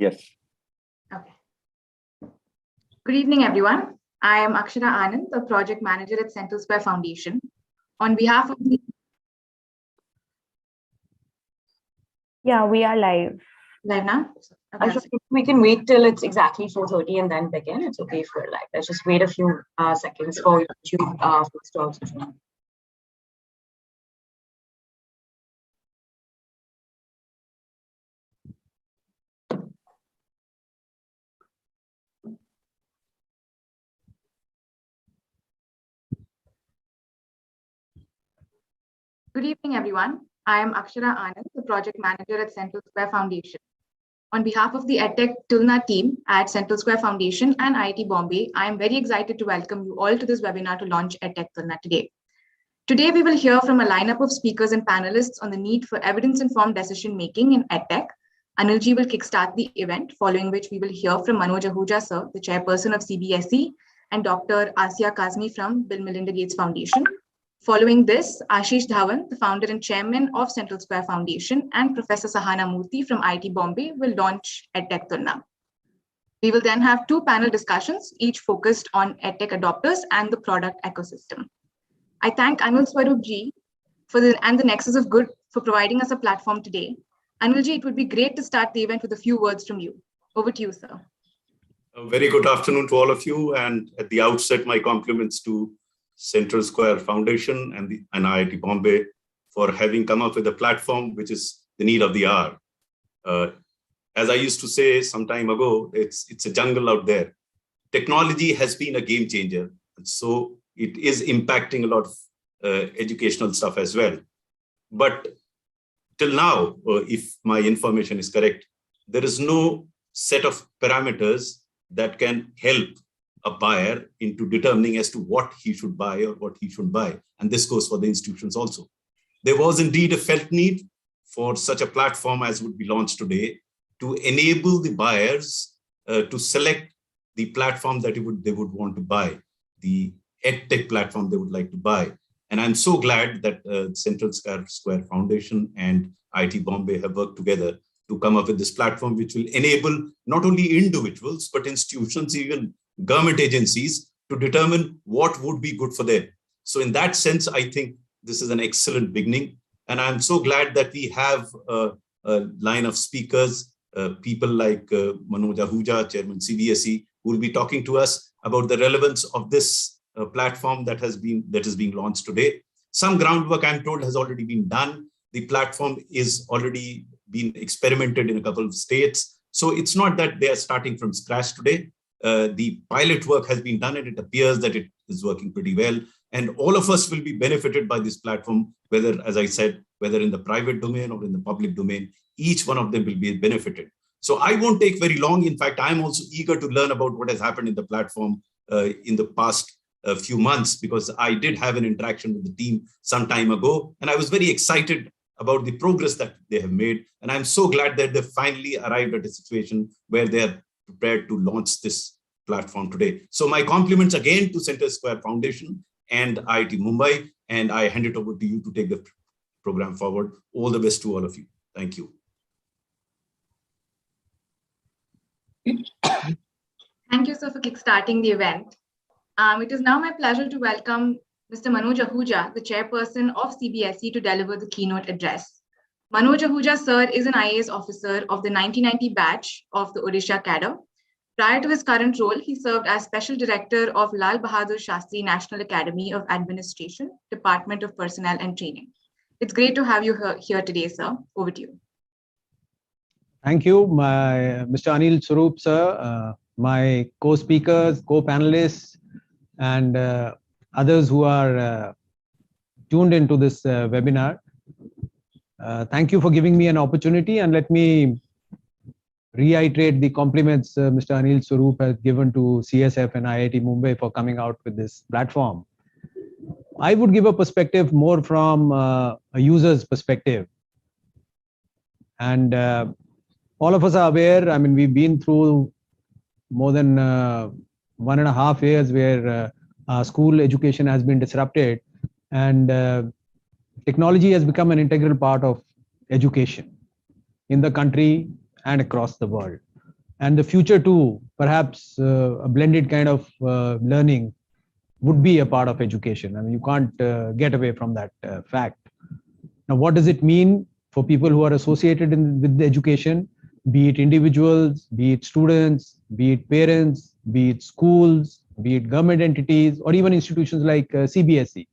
Yes. Okay. Good evening, everyone. I am Akshara Anand, a project manager at Central Square Foundation. On behalf of the... Yeah, we are live. Live now? Okay. We can wait till it's exactly 4:30 and then begin. It's okay if we're live. Let's just wait a few seconds for YouTube folks to also join. Good evening, everyone. I am Akshara Anand, the project manager at Central Square Foundation. On behalf of the EdTech Tulna team at Central Square Foundation and IIT Bombay, I am very excited to welcome you all to this webinar to launch EdTech Tulna today. Today, we will hear from a lineup of speakers and panelists on the need for evidence-informed decision-making in EdTech. Anilji will kickstart the event, following which we will hear from Manoj Ahuja, sir, the chairperson of CBSE, and Dr. Asiya Kazmi from Bill Melinda Gates Foundation. Following this, Ashish Dhawan, the founder and chairman of Central Square Foundation, and Professor Sahana Murthy from IIT Bombay will launch EdTech Tulna. We will then have two panel discussions, each focused on EdTech adopters and the product ecosystem. I thank Anil Swarup ji and the Nexus of Good for providing us a platform today. Anil ji, it would be great to start the event with a few words from you. Over to you, sir. A very good afternoon to all of you. And at the outset, my compliments to Central Square Foundation and IIT Bombay for having come up with a platform which is the need of the hour. As I used to say some time ago, it's a jungle out there. Technology has been a game changer. So it is impacting a lot of educational stuff as well. But till now, if my information is correct, there is no set of parameters that can help a buyer into determining as to what he should buy or what he should buy. And this goes for the institutions also. There was indeed a felt need for such a platform as would be launched today to enable the buyers to select the platform that they would want to buy, the EdTech platform they would like to buy. And I'm so glad that Central Square Foundation and IIT Bombay have worked together to come up with this platform, which will enable not only individuals, but institutions, even government agencies, to determine what would be good for them. So in that sense, I think this is an excellent beginning. And I'm so glad that we have a line of speakers, people like Manoj Ahuja, Chairman CBSE, who will be talking to us about the relevance of this platform that is being launched today. Some groundwork, I'm told, has already been done. The platform is already been experimented in a couple of states. So it's not that they are starting from scratch today. The pilot work has been done and it appears that it is working pretty well. And all of us will be benefited by this platform, whether, as I said, whether in the private domain or in the public domain, each one of them will be benefited. So I won't take very long. In fact, I'm also eager to learn about what has happened in the platform in the past few months, because I did have an interaction with the team some time ago. And I was very excited about the progress that they have made. And I'm so glad that they finally arrived at a situation where they are prepared to launch this platform today. So my compliments again to Central Square Foundation and IIT Mumbai, and I hand it over to you to take the program forward. All the best to all of you. Thank you. Thank you, sir, for kickstarting the event. It is now my pleasure to welcome Mr. Manoj Ahuja, the chairperson of CBSE, to deliver the keynote address. Manoj Ahuja, sir, is an IAS officer of the 1990 batch of the Odisha cadre. Prior to his current role, he served as Special Director of Lal Bahadur Shastri National Academy of Administration, Department of Personnel and Training. It's great to have you here today, sir. Over to you. Thank you, Mr. Anil Swarup, sir, my co-speakers, co-panelists, and others who are tuned into this webinar. Thank you for giving me an opportunity, and let me reiterate the compliments Mr. Anil Swarup has given to CSF and IIT Mumbai for coming out with this platform. I would give a perspective more from a user's perspective. And all of us are aware, I mean, we've been through more than 1.5 years where our school education has been disrupted, and technology has become an integral part of education in the country and across the world. And the future too, perhaps a blended kind of learning would be a part of education. I mean, you can't get away from that fact. Now, what does it mean for people who are associated with the education, be it individuals, be it students, be it parents, be it schools, be it government entities, or even institutions like CBSE,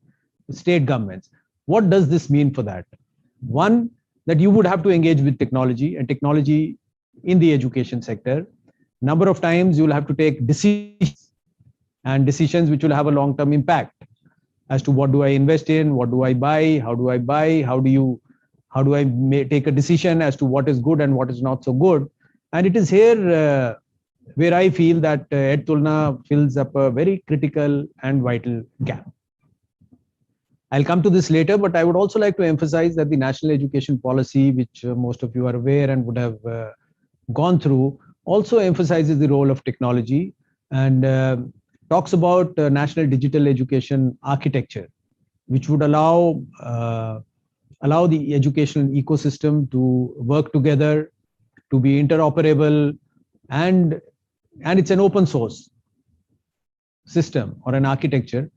state governments? What does this mean for that? One, that you would have to engage with technology and technology in the education sector. Number of times you will have to take decisions, and decisions which will have a long-term impact as to what do I invest in, what do I buy, how do I buy, how do I take a decision as to what is good and what is not so good. And it is here where I feel that EdTulna fills up a very critical and vital gap. I'll come to this later, but I would also like to emphasize that the national education policy, which most of you are aware and would have gone through, also emphasizes the role of technology and talks about national digital education architecture, which would allow the educational ecosystem to work together, to be interoperable, and it's an open source system or an architecture.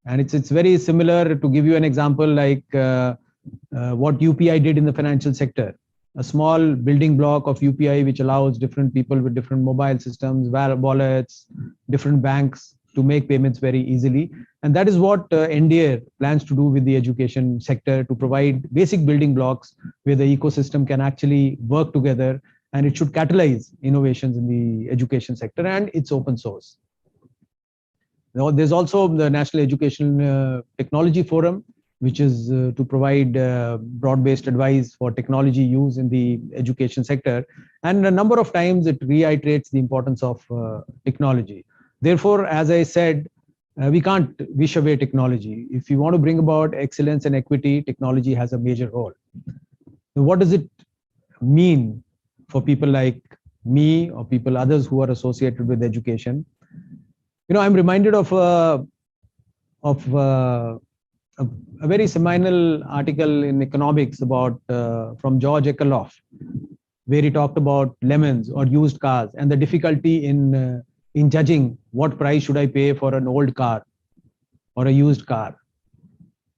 And it's very similar, to give you an example, like what UPI did in the financial sector. A small building block of UPI which allows different people with different mobile systems, wallets, different banks to make payments very easily. And that is what NDA plans to do with the education sector, to provide basic building blocks where the ecosystem can actually work together, and it should catalyze innovations in the education sector, and it's open source. Now, there's also the National Education Technology Forum, which is to provide broad-based advice for technology use in the education sector. And a number of times it reiterates the importance of technology. Therefore, as I said, we can't wish away technology. If you want to bring about excellence and equity, technology has a major role. Now, what does it mean for people like me or others who are associated with education? You know, I'm reminded of a very seminal article in economics about from George Eccleoff, where he talked about lemons or used cars and the difficulty in judging what price should I pay for an old car or a used car,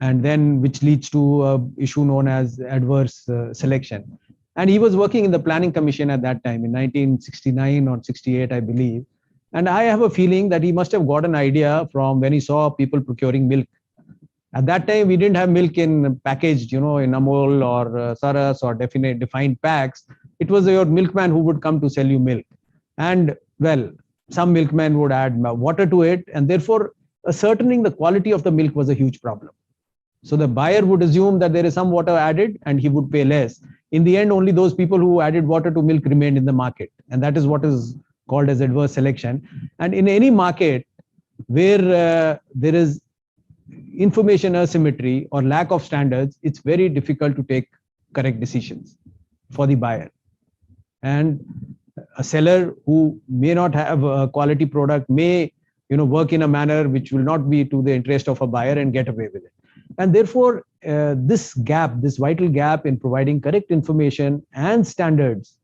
and then which leads to an issue known as adverse selection. And he was working in the Planning Commission at that time in 1969 or 68, I believe. And I have a feeling that he must have got an idea from when he saw people procuring milk. At that time, we didn't have milk in packaged, in Amul or Saras or defined packs. It was your milkman who would come to sell you milk. And well, some milkmen would add water to it, and therefore ascertaining the quality of the milk was a huge problem. So the buyer would assume that there is some water added and he would pay less. In the end, only those people who added water to milk remained in the market. And that is what is called as adverse selection. And in any market where there is information asymmetry or lack of standards, it's very difficult to take correct decisions for the buyer. And a seller who may not have a quality product may work in a manner which will not be to the interest of a buyer and get away with it. And therefore, this vital gap in providing correct information and standards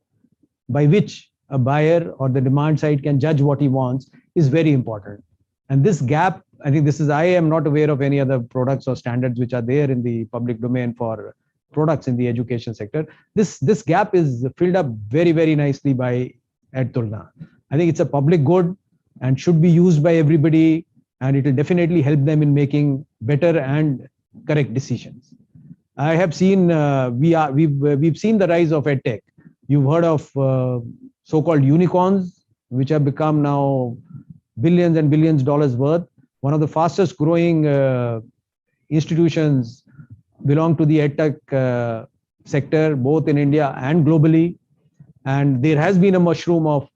by which a buyer or the demand side can judge what he wants is very important. And this gap, I am not aware of any other products or standards which are there in the public domain for products in the education sector. This gap is filled up very, very nicely by EdTulna. I think it's a public good and should be used by everybody, and it will definitely help them in making better and correct decisions. I have seen, we've seen the rise of EdTech. You've heard of so-called unicorns, which have become now billions and billions dollars worth. One of the fastest growing institutions belong to the EdTech sector, both in India and globally. And there has been a mushroom of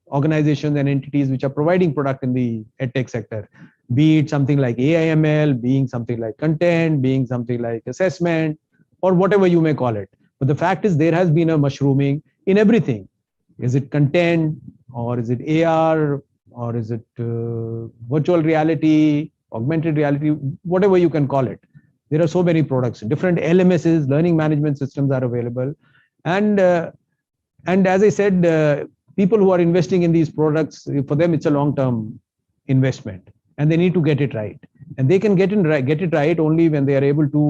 organizations and entities which are providing product in the EdTech sector, be it something like AIML, being something like content, being something like assessment, or whatever you may call it. But the fact is there has been a mushrooming in everything. Is it content, or is it AR, or is it virtual reality, augmented reality, whatever you can call it. There are so many products. Different LMSs, learning management systems are available. And as I said, people who are investing in these products, for them, it's a long-term investment, and they need to get it right. And they can get it right only when they are able to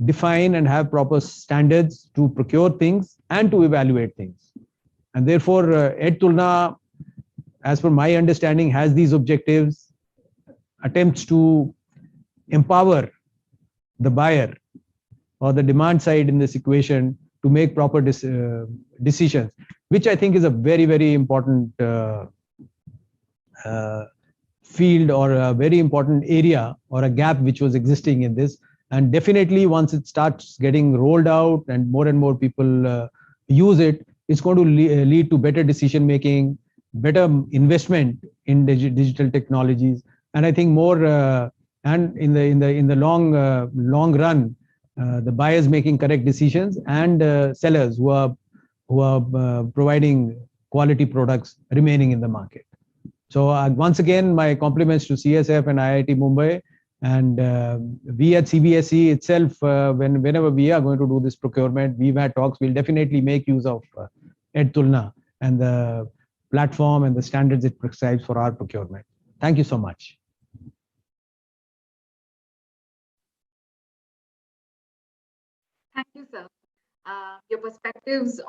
define and have proper standards to procure things and to evaluate things. And therefore, Tulna, as per my understanding, has these objectives, attempts to empower the buyer or the demand side in this equation to make proper decisions, which I think is a very, very important field or a very important area or a gap which was existing in this. And definitely once it starts getting rolled out and more people use it, it's going to lead to better decision making, better investment in digital technologies. And I think more and in the long run, the buyers making correct decisions and sellers who are providing quality products remaining in the market. So once again, my compliments to CSF and IIT Mumbai. And we at CBSE itself, whenever we are going to do this procurement, we've had talks, we'll definitely make use of Tulna and the platform and the standards it prescribes for our procurement. Thank you so much. Thank you, sir. Your perspectives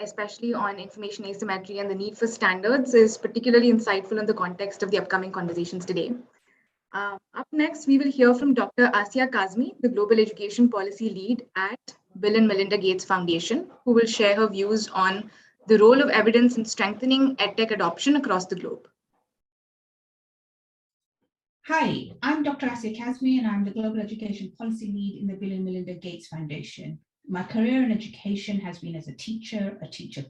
especially on information asymmetry and the need for standards is particularly insightful in the context of the upcoming conversations today. Up next, we will hear from Dr. Asiya Kazmi, the Global Education Policy Lead at Bill and Melinda Gates Foundation, who will share her views on the role of evidence in strengthening EdTech adoption across the globe. Hi, I'm Dr. Asiya Kazmi, and I'm the Global Education Policy Lead in the Bill and Melinda Gates Foundation. My career in education has been as a teacher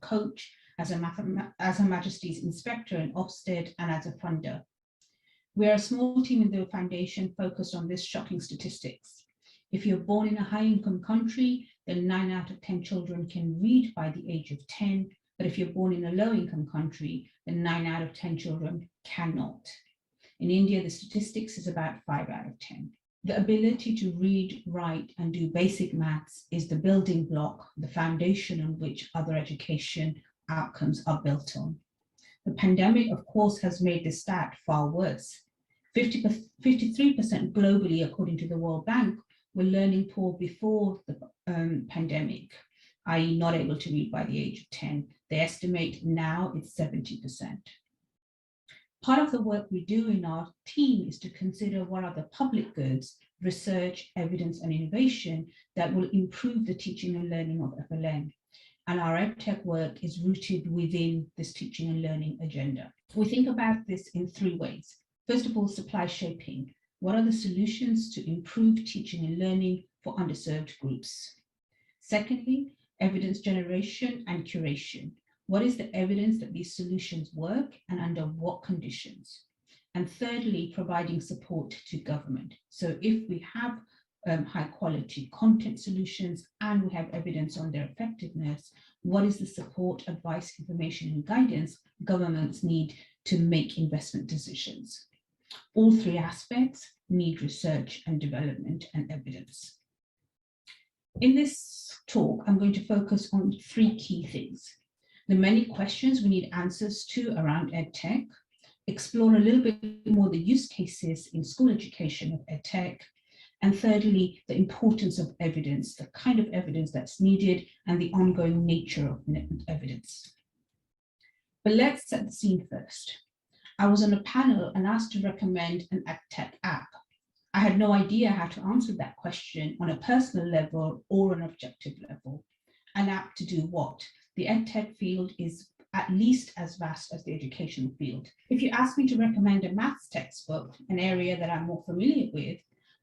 coach, as Her Majesty's Inspector in Ofsted, and as a funder. We are a small team in the foundation focused on this shocking statistics. If you're born in a high-income country, then 9 out of 10 children can read by the age of 10. But if you're born in a low-income country, then 9 out of 10 children cannot. In India, the statistics is about 5 out of 10. The ability to read, write, and do basic maths is the building block, the foundation on which other education outcomes are built on. The pandemic, of course, has made this stat far worse. 53% globally, according to the World Bank, were learning poor before the pandemic, i.e. not able to read by the age of 10. They estimate now it's 70%. Part of the work we do in our team is to consider what are the public goods, research, evidence, and innovation that will improve the teaching and learning of FLN. And our EdTech work is rooted within this teaching and learning agenda. We think about this in 3 ways. First of all, supply shaping. What are the solutions to improve teaching and learning for underserved groups? Secondly, evidence generation and curation. What is the evidence that these solutions work and under what conditions? And thirdly, providing support to government. So if we have high quality content solutions and we have evidence on their effectiveness, what is the support, advice, information, and guidance governments need to make investment decisions? All 3 aspects need research and development and evidence. In this talk, I'm going to focus on 3 key things. The many questions we need answers to around EdTech, explore a little bit more the use cases in school education of EdTech, and thirdly, the importance of evidence, the kind of evidence that's needed and the ongoing nature of evidence. But let's set the scene first. I was on a panel and asked to recommend an EdTech app. I had no idea how to answer that question on a personal level or an objective level. An app to do what? The EdTech field is at least as vast as the educational field. If you ask me to recommend a maths textbook, an area that I'm more familiar with,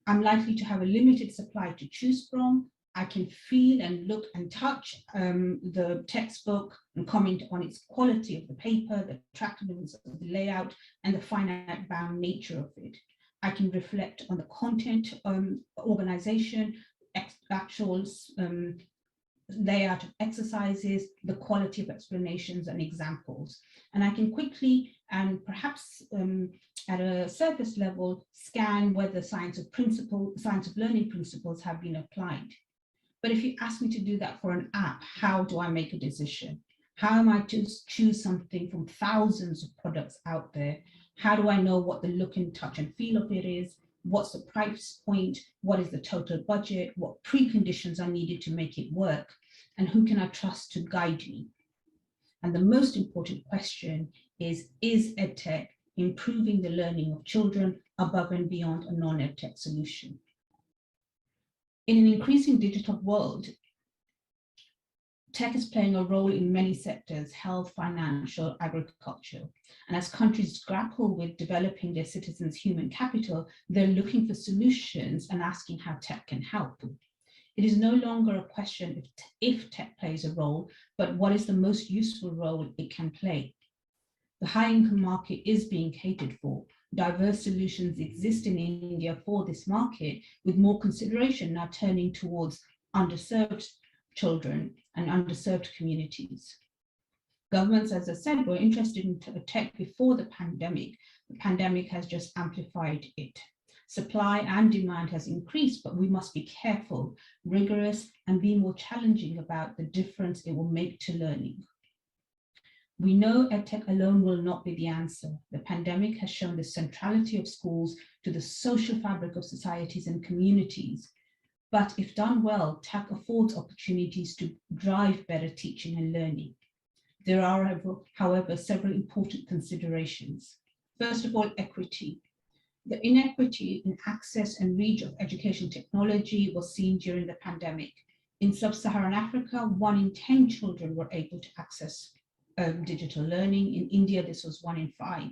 I'm likely to have a limited supply to choose from. I can feel and look and touch the textbook and comment on its quality of the paper, the attractiveness of the layout, and the finite bound nature of it. I can reflect on the content, organization, actual layout of exercises, the quality of explanations and examples. And I can quickly and perhaps at a surface level scan whether science of learning principles have been applied. But if you ask me to do that for an app, how do I make a decision? How am I to choose something from thousands of products out there? How do I know what the look and touch and feel of it is? What's the price point? What is the total budget? What preconditions are needed to make it work? And who can I trust to guide me? And the most important question is EdTech improving the learning of children above and beyond a non-EdTech solution? In an increasing digital world, tech is playing a role in many sectors: health, financial, agriculture. And as countries grapple with developing their citizens' human capital, they're looking for solutions and asking how tech can help. It is no longer a question if tech plays a role, but what is the most useful role it can play. The high-income market is being catered for. Diverse solutions exist in India for this market, with more consideration now turning towards underserved children and underserved communities. Governments, as I said, were interested in tech before the pandemic. The pandemic has just amplified it. Supply and demand has increased, but we must be careful, rigorous, and be more challenging about the difference it will make to learning. We know EdTech alone will not be the answer. The pandemic has shown the centrality of schools to the social fabric of societies and communities. But if done well, tech affords opportunities to drive better teaching and learning. There are, however, several important considerations. First of all, equity. The inequity in access and reach of education technology was seen during the pandemic. In sub-Saharan Africa, 1 in 10 children were able to access digital learning. In India, this was 1 in 5.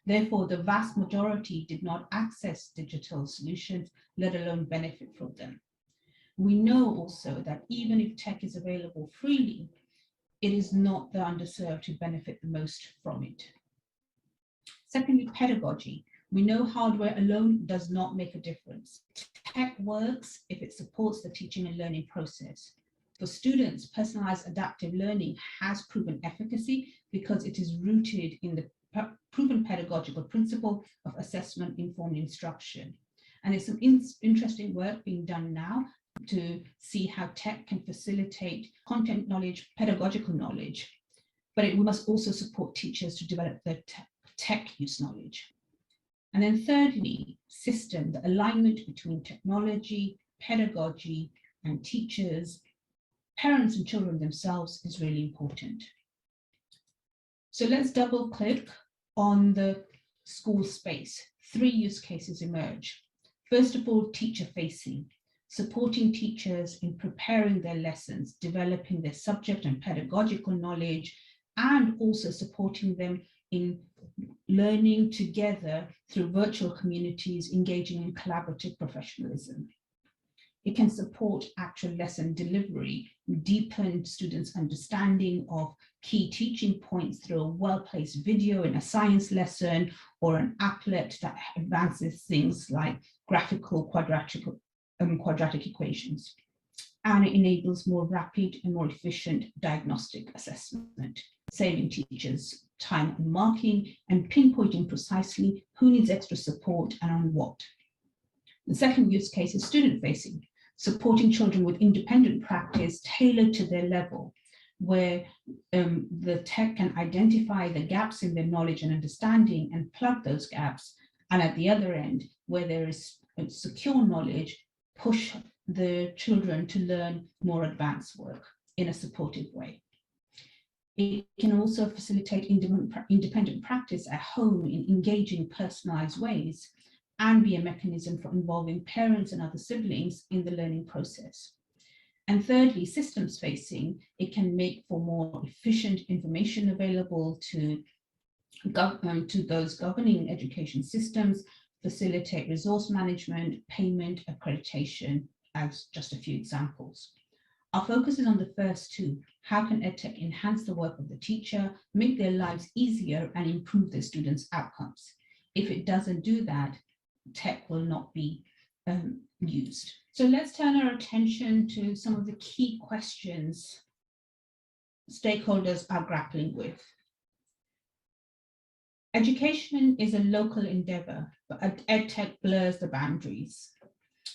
Therefore, the vast majority did not access digital solutions, let alone benefit from them. We know also that even if tech is available freely, it is not the underserved who benefit the most from it. Secondly, pedagogy. We know hardware alone does not make a difference. Tech works if it supports the teaching and learning process. For students, personalized adaptive learning has proven efficacy because it is rooted in the proven pedagogical principle of assessment-informed instruction. And there's some interesting work being done now to see how tech can facilitate content knowledge, pedagogical knowledge, but we must also support teachers to develop their tech use knowledge. And then thirdly, system, the alignment between technology, pedagogy, and teachers, parents and children themselves is really important. So let's double click on the school space. 3 use cases emerge. First of all, teacher facing, supporting teachers in preparing their lessons, developing their subject and pedagogical knowledge, and also supporting them in learning together through virtual communities, engaging in collaborative professionalism. It can support actual lesson delivery, deepen students' understanding of key teaching points through a well-placed video in a science lesson or an applet that advances things like graphical quadratic equations. And it enables more rapid and more efficient diagnostic assessment, saving teachers time on marking and pinpointing precisely who needs extra support and on what. The second use case is student-facing, supporting children with independent practice tailored to their level, where the tech can identify the gaps in their knowledge and understanding and plug those gaps. And at the other end, where there is secure knowledge, push the children to learn more advanced work in a supportive way. It can also facilitate independent practice at home in engaging personalized ways and be a mechanism for involving parents and other siblings in the learning process. And thirdly, systems facing, it can make for more efficient information available to those governing education systems, facilitate resource management, payment, accreditation, as just a few examples. Our focus is on the first two. How can EdTech enhance the work of the teacher, make their lives easier, and improve their students' outcomes? If it doesn't do that, tech will not be used. So let's turn our attention to some of the key questions stakeholders are grappling with. Education is a local endeavor, but EdTech blurs the boundaries.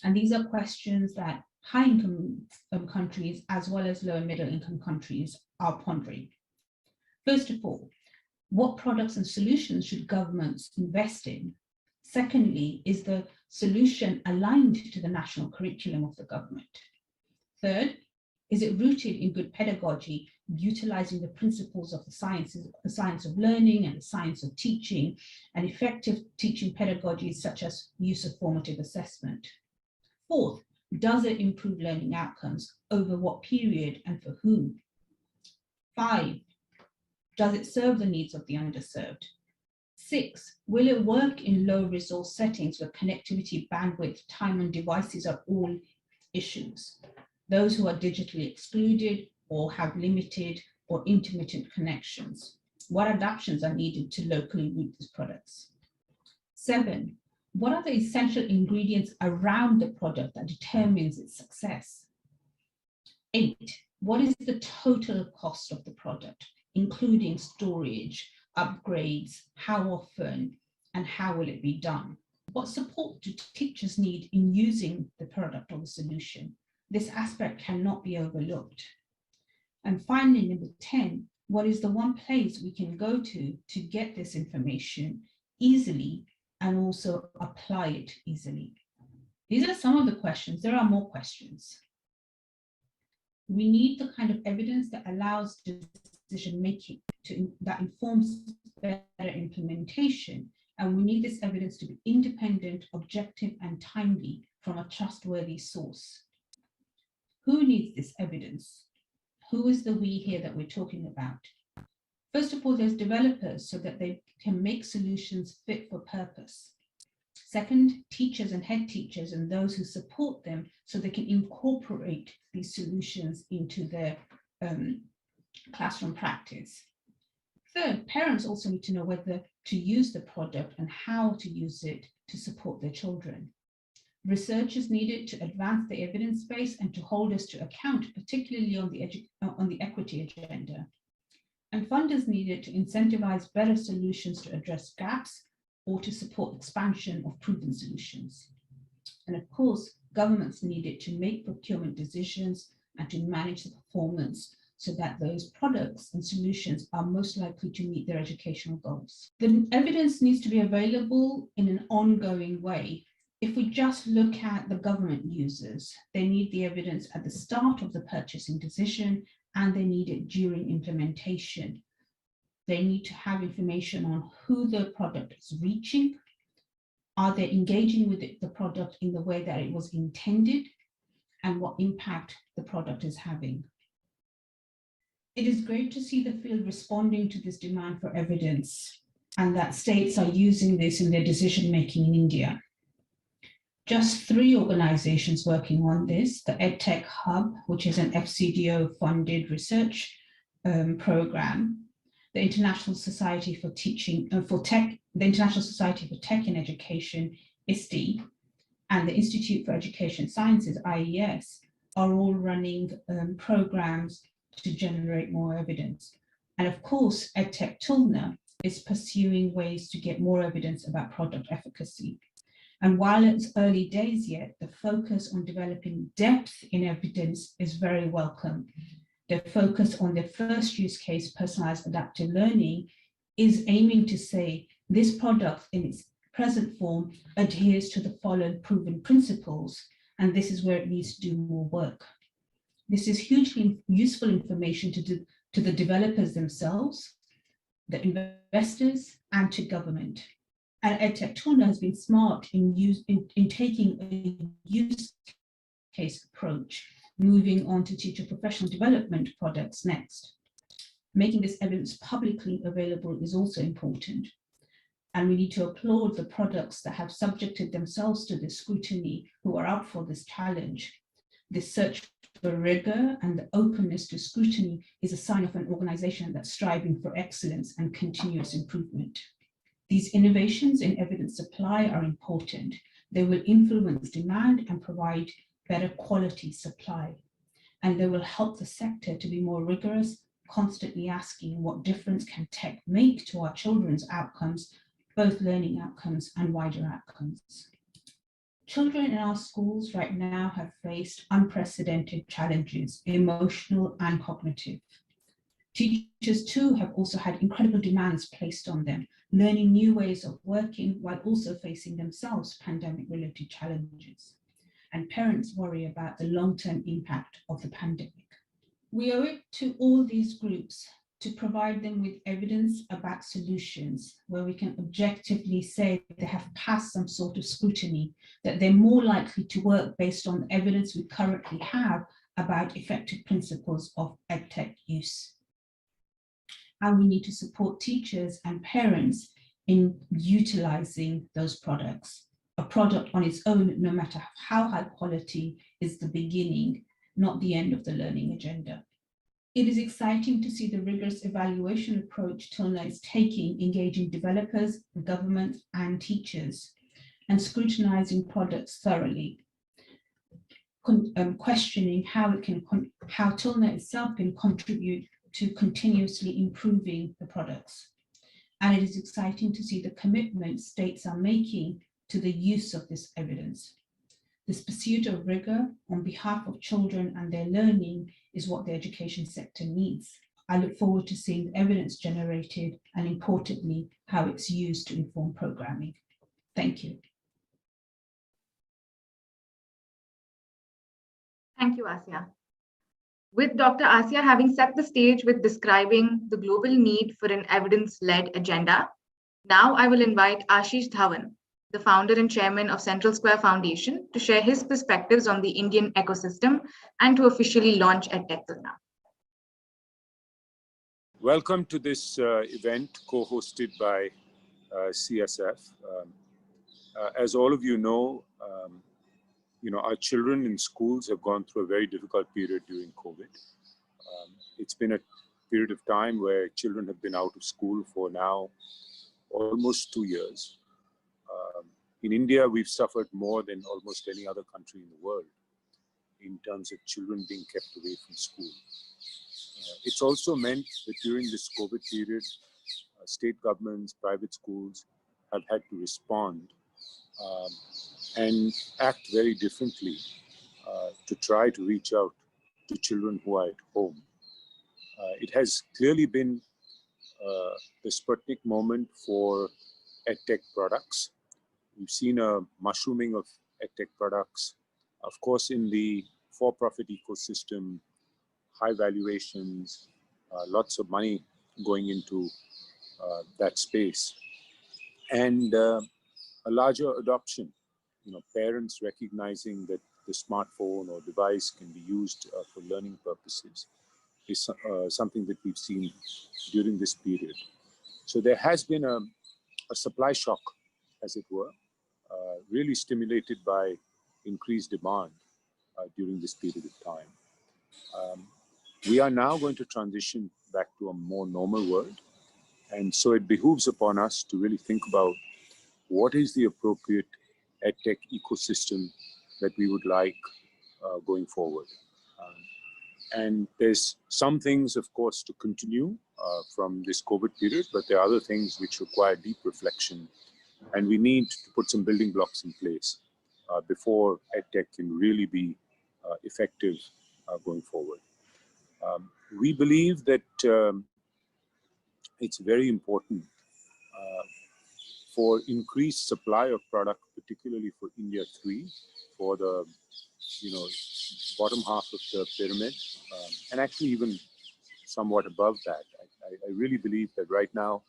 And these are questions that high-income countries as well as low and middle-income countries are pondering. First of all, what products and solutions should governments invest in? Secondly, is the solution aligned to the national curriculum of the government? Third, is it rooted in good pedagogy, utilizing the principles of the science of learning and the science of teaching, and effective teaching pedagogies such as use of formative assessment? Fourth, does it improve learning outcomes? Over what period and for whom? 5, does it serve the needs of the underserved? 6, will it work in low resource settings where connectivity, bandwidth, time and devices are all issues? Those who are digitally excluded or have limited or intermittent connections. What adaptations are needed to locally route these products? 7, what are the essential ingredients around the product that determines its success? 8, what is the total cost of the product, including storage, upgrades, how often, and how will it be done? What support do teachers need in using the product or the solution? This aspect cannot be overlooked. And finally, number 10, what is the one place we can go to get this information easily and also apply it easily? These are some of the questions. There are more questions. We need the kind of evidence that allows decision making, that informs better implementation. And we need this evidence to be independent, objective, and timely from a trustworthy source. Who needs this evidence? Who is the we here that we're talking about? First of all, there's developers so that they can make solutions fit for purpose. Second, teachers and head teachers and those who support them so they can incorporate these solutions into their classroom practice. Third, parents also need to know whether to use the product and how to use it to support their children. Research is needed to advance the evidence base and to hold us to account, particularly on the equity agenda. And funders needed to incentivize better solutions to address gaps or to support expansion of proven solutions. And of course, governments needed to make procurement decisions and to manage the performance so that those products and solutions are most likely to meet their educational goals. The evidence needs to be available in an ongoing way. If we just look at the government users, they need the evidence at the start of the purchasing decision and they need it during implementation. They need to have information on who the product is reaching. Are they engaging with the product in the way that it was intended and what impact the product is having? It is great to see the field responding to this demand for evidence and that states are using this in their decision-making in India. Just 3 organizations working on this, the EdTech Hub, which is an FCDO-funded research program, the International Society for Teaching for Tech, the International Society for Tech in Education, ISTE, and the Institute for Education Sciences, IES, are all running programs to generate more evidence. And of course, EdTech Tulna is pursuing ways to get more evidence about product efficacy. And while it's early days yet, the focus on developing depth in evidence is very welcome. The focus on the first use case, personalized adaptive learning, is aiming to say this product in its present form adheres to the following proven principles, and this is where it needs to do more work. This is hugely useful information to the developers themselves, the investors, and to government. And EdTech Tulna has been smart in taking a use case approach, moving on to teacher professional development products next. Making this evidence publicly available is also important. And we need to applaud the products that have subjected themselves to this scrutiny, who are up for this challenge. This search for rigor and the openness to scrutiny is a sign of an organization that's striving for excellence and continuous improvement. These innovations in evidence supply are important. They will influence demand and provide better quality supply. And they will help the sector to be more rigorous, constantly asking what difference can tech make to our children's outcomes, both learning outcomes and wider outcomes. Children in our schools right now have faced unprecedented challenges, emotional and cognitive. Teachers too have also had incredible demands placed on them, learning new ways of working while also facing themselves pandemic-related challenges. And parents worry about the long-term impact of the pandemic. We owe it to all these groups to provide them with evidence about solutions where we can objectively say they have passed some sort of scrutiny, that they're more likely to work based on the evidence we currently have about effective principles of EdTech use. And we need to support teachers and parents in utilizing those products. A product on its own, no matter how high quality, is the beginning, not the end of the learning agenda. It is exciting to see the rigorous evaluation approach Tulna is taking, engaging developers, government, and teachers, and scrutinizing products thoroughly, questioning how Tulna itself can contribute to continuously improving the products. And it is exciting to see the commitment states are making to the use of this evidence. This pursuit of rigor on behalf of children and their learning is what the education sector needs. I look forward to seeing the evidence generated and, importantly, how it's used to inform programming. Thank you. Thank you, Asiya. With Dr. Asiya having set the stage with describing the global need for an evidence-led agenda, now I will invite Ashish Dhawan, the founder and chairman of Central Square Foundation, to share his perspectives on the Indian ecosystem and to officially launch EdTech Tulna. Welcome to this event co-hosted by CSF. As all of you know, our children in schools have gone through a very difficult period during COVID. It's been a period of time where children have been out of school for now almost 2 years. In India, we've suffered more than almost any other country in the world in terms of children being kept away from school. It's also meant that during this COVID period, state governments, private schools have had to respond and act very differently to try to reach out to children who are at home. It has clearly been the Sputnik moment for EdTech products. We've seen a mushrooming of EdTech products, of course, in the for-profit ecosystem, high valuations, lots of money going into that space, and a larger adoption. Parents recognizing that the smartphone or device can be used for learning purposes is something that we've seen during this period. So there has been a supply shock, as it were, really stimulated by increased demand during this period of time. We are now going to transition back to a more normal world. And so it behooves upon us to really think about what is the appropriate EdTech ecosystem that we would like going forward. And there's some things, of course, to continue from this COVID period, but there are other things which require deep reflection. And we need to put some building blocks in place before EdTech can really be effective going forward. We believe that it's very important for increased supply of product, particularly for India 3, for the bottom half of the pyramid, and actually even somewhat above that. I really believe that right now,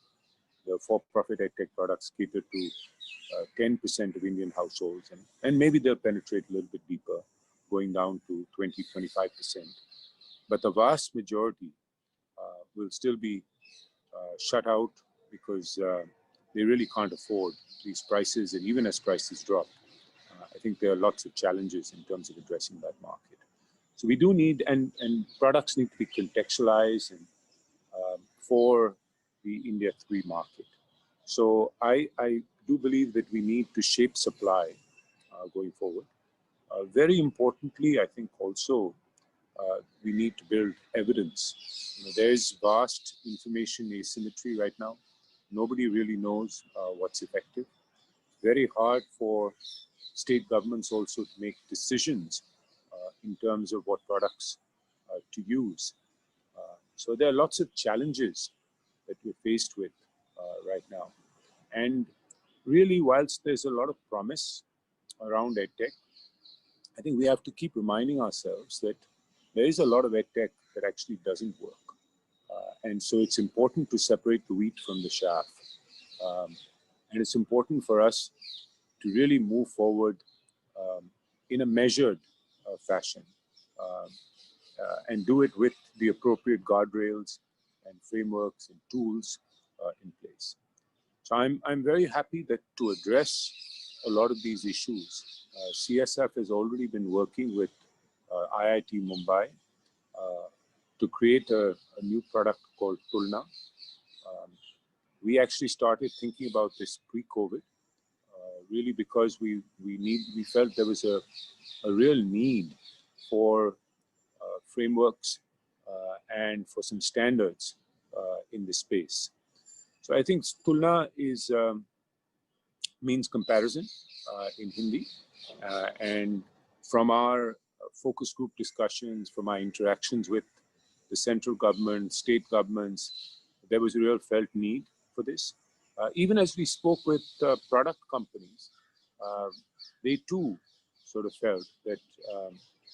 the for-profit EdTech products cater to 10% of Indian households, and maybe they'll penetrate a little bit deeper, going down to 20-25%. But the vast majority will still be shut out because they really can't afford these prices, and even as prices drop, I think there are lots of challenges in terms of addressing that market. So we do need, and products need to be contextualized and for the India 3 market. So I do believe that we need to shape supply going forward. Very importantly, I think also we need to build evidence. There is vast information asymmetry right now. Nobody really knows what's effective. Very hard for state governments also to make decisions in terms of what products to use. So there are lots of challenges that we're faced with right now. And really, whilst there's a lot of promise around EdTech, I think we have to keep reminding ourselves that there is a lot of EdTech that actually doesn't work. And so it's important to separate the wheat from the chaff. And it's important for us to really move forward in a measured fashion and do it with the appropriate guardrails and frameworks and tools in place. So I'm very happy that to address a lot of these issues, CSF has already been working with IIT Mumbai to create a new product called Tulna. We actually started thinking about this pre-COVID, really because we felt there was a real need for frameworks and for some standards in this space. So I think Tulna is means comparison in Hindi, and from our focus group discussions, from our interactions with the central government, state governments, there was a real felt need for this. Even as we spoke with product companies, they too sort of felt that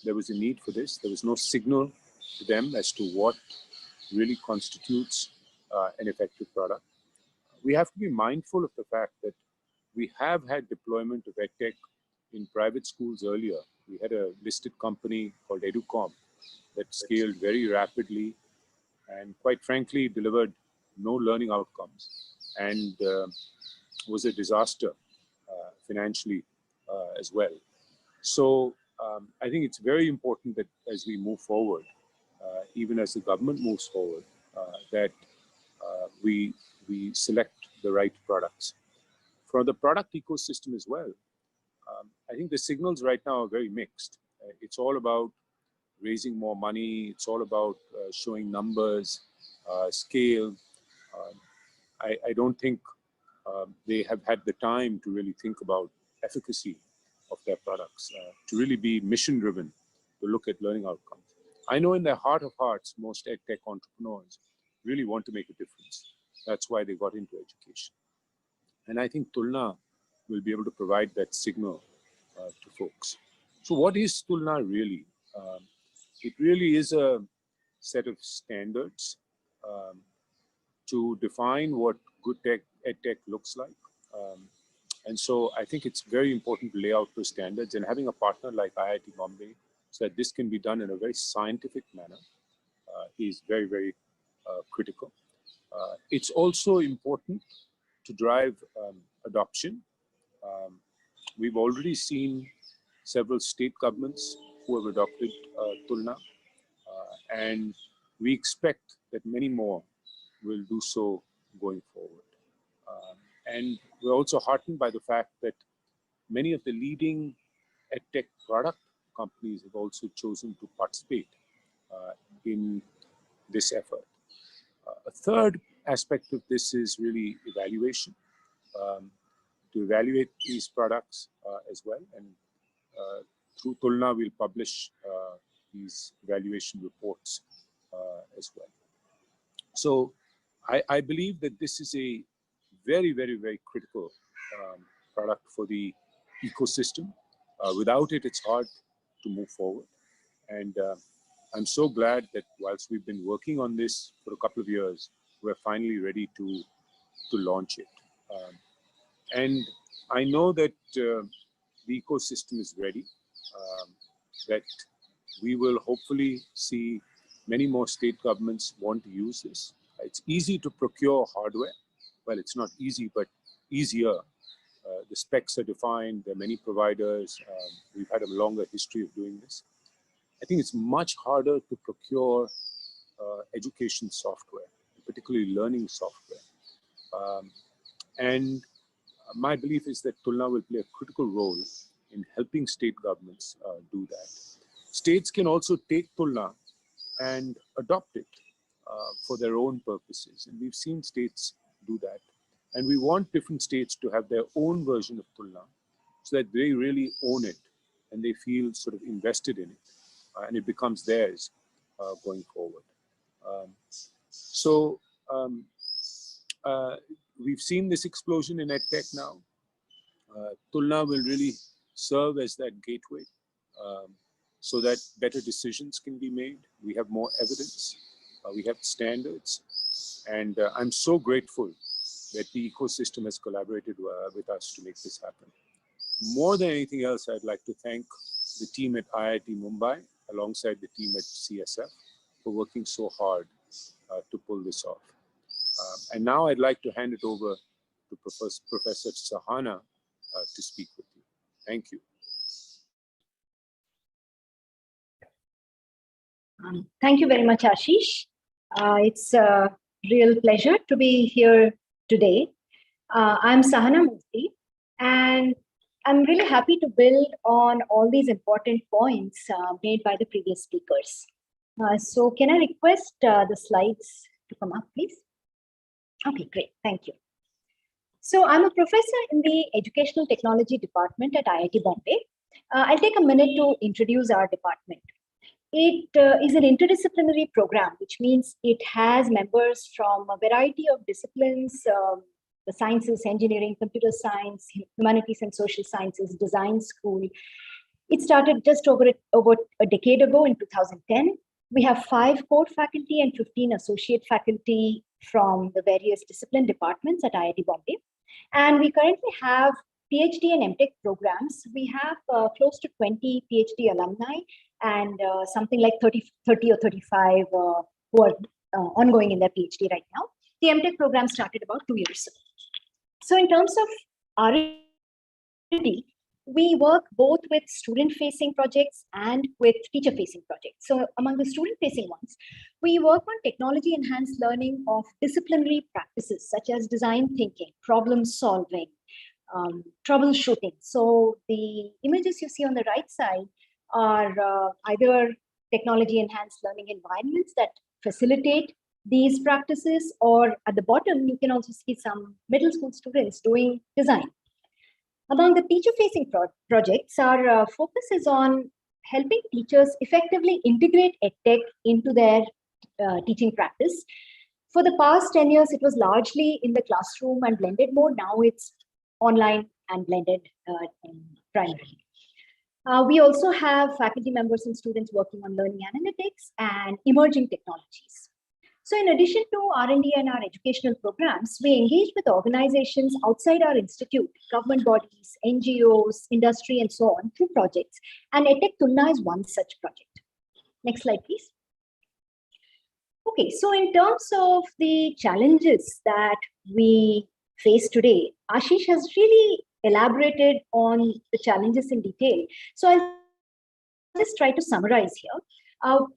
there was a need for this. There was no signal to them as to what really constitutes an effective product. We have to be mindful of the fact that we have had deployment of EdTech in private schools earlier. We had a listed company called EduCom that scaled very rapidly and quite frankly delivered no learning outcomes and was a disaster financially as well. So I think it's very important that as we move forward, even as the government moves forward, that we select the right products. For the product ecosystem as well, I think the signals right now are very mixed. It's all about raising more money. It's all about showing numbers, scale. I don't think they have had the time to really think about efficacy of their products, to really be mission-driven, to look at learning outcomes. I know in their heart of hearts, most EdTech entrepreneurs really want to make a difference. That's why they got into education. And I think Tulna will be able to provide that signal to folks. So what is Tulna really? It really is a set of standards to define what good EdTech looks like. And so I think it's very important to lay out those standards, and having a partner like IIT Bombay so that this can be done in a very scientific manner is very, very critical. It's also important to drive adoption. We've already seen several state governments who have adopted Tulna, and we expect that many more will do so going forward. And we're also heartened by the fact that many of the leading EdTech product companies have also chosen to participate in this effort. A third aspect of this is really evaluation, to evaluate these products as well. And through Tulna, we'll publish these evaluation reports as well. So I believe that this is a very, very, very critical product for the ecosystem. Without it, it's hard to move forward. And I'm so glad that whilst we've been working on this for a couple of years, we're finally ready to launch it. And I know that the ecosystem is ready, that we will hopefully see many more state governments want to use this. It's easy to procure hardware. Well, it's not easy, but easier. The specs are defined. There are many providers. We've had a longer history of doing this. I think it's much harder to procure education software, particularly learning software. And my belief is that Tulna will play a critical role in helping state governments do that. States can also take Tulna and adopt it for their own purposes. And we've seen states do that. And we want different states to have their own version of Tulna so that they really own it and they feel sort of invested in it and it becomes theirs going forward. We've seen this explosion in EdTech now. Tulna will really serve as that gateway so that better decisions can be made. We have more evidence, we have standards, and I'm so grateful that the ecosystem has collaborated with us to make this happen. More than anything else, I'd like to thank the team at IIT Mumbai alongside the team at CSF for working so hard to pull this off. And now I'd like to hand it over to Professor Sahana to speak with you. Thank you. Thank you very much, Ashish. It's a real pleasure to be here today. I'm Sahana Murthy, and I'm really happy to build on all these important points made by the previous speakers. So can I request the slides to come up, please? Okay, great, thank you. So I'm a professor in the Educational Technology Department at IIT Bombay. I'll take a minute to introduce our department. It is an interdisciplinary program, which means it has members from a variety of disciplines, the sciences, engineering, computer science, humanities and social sciences, design school. It started just over a decade ago in 2010. We have 5 core faculty and 15 associate faculty from the various discipline departments at IIT Bombay. And we currently have PhD and MTech programs. We have close to 20 PhD alumni and something like 30 or 35 who are ongoing in their PhD right now. The MTech program started about 2 years ago. So in terms of R&D, we work both with student-facing projects and with teacher-facing projects. So among the student-facing ones, we work on technology-enhanced learning of disciplinary practices such as design thinking, problem solving, troubleshooting. So the images you see on the right side are either technology-enhanced learning environments that facilitate these practices, or at the bottom, you can also see some middle school students doing design. Among the teacher-facing projects, our focus is on helping teachers effectively integrate EdTech into their teaching practice. For the past 10 years, it was largely in the classroom and blended mode. Now it's online and blended primarily. We also have faculty members and students working on learning analytics and emerging technologies. So in addition to R&D and our educational programs, we engage with organizations outside our institute, government bodies, NGOs, industry, and so on through projects. And EdTech Tulna is one such project. Next slide, please. Okay, so in terms of the challenges that we face today, Ashish has really elaborated on the challenges in detail. So I'll just try to summarize here.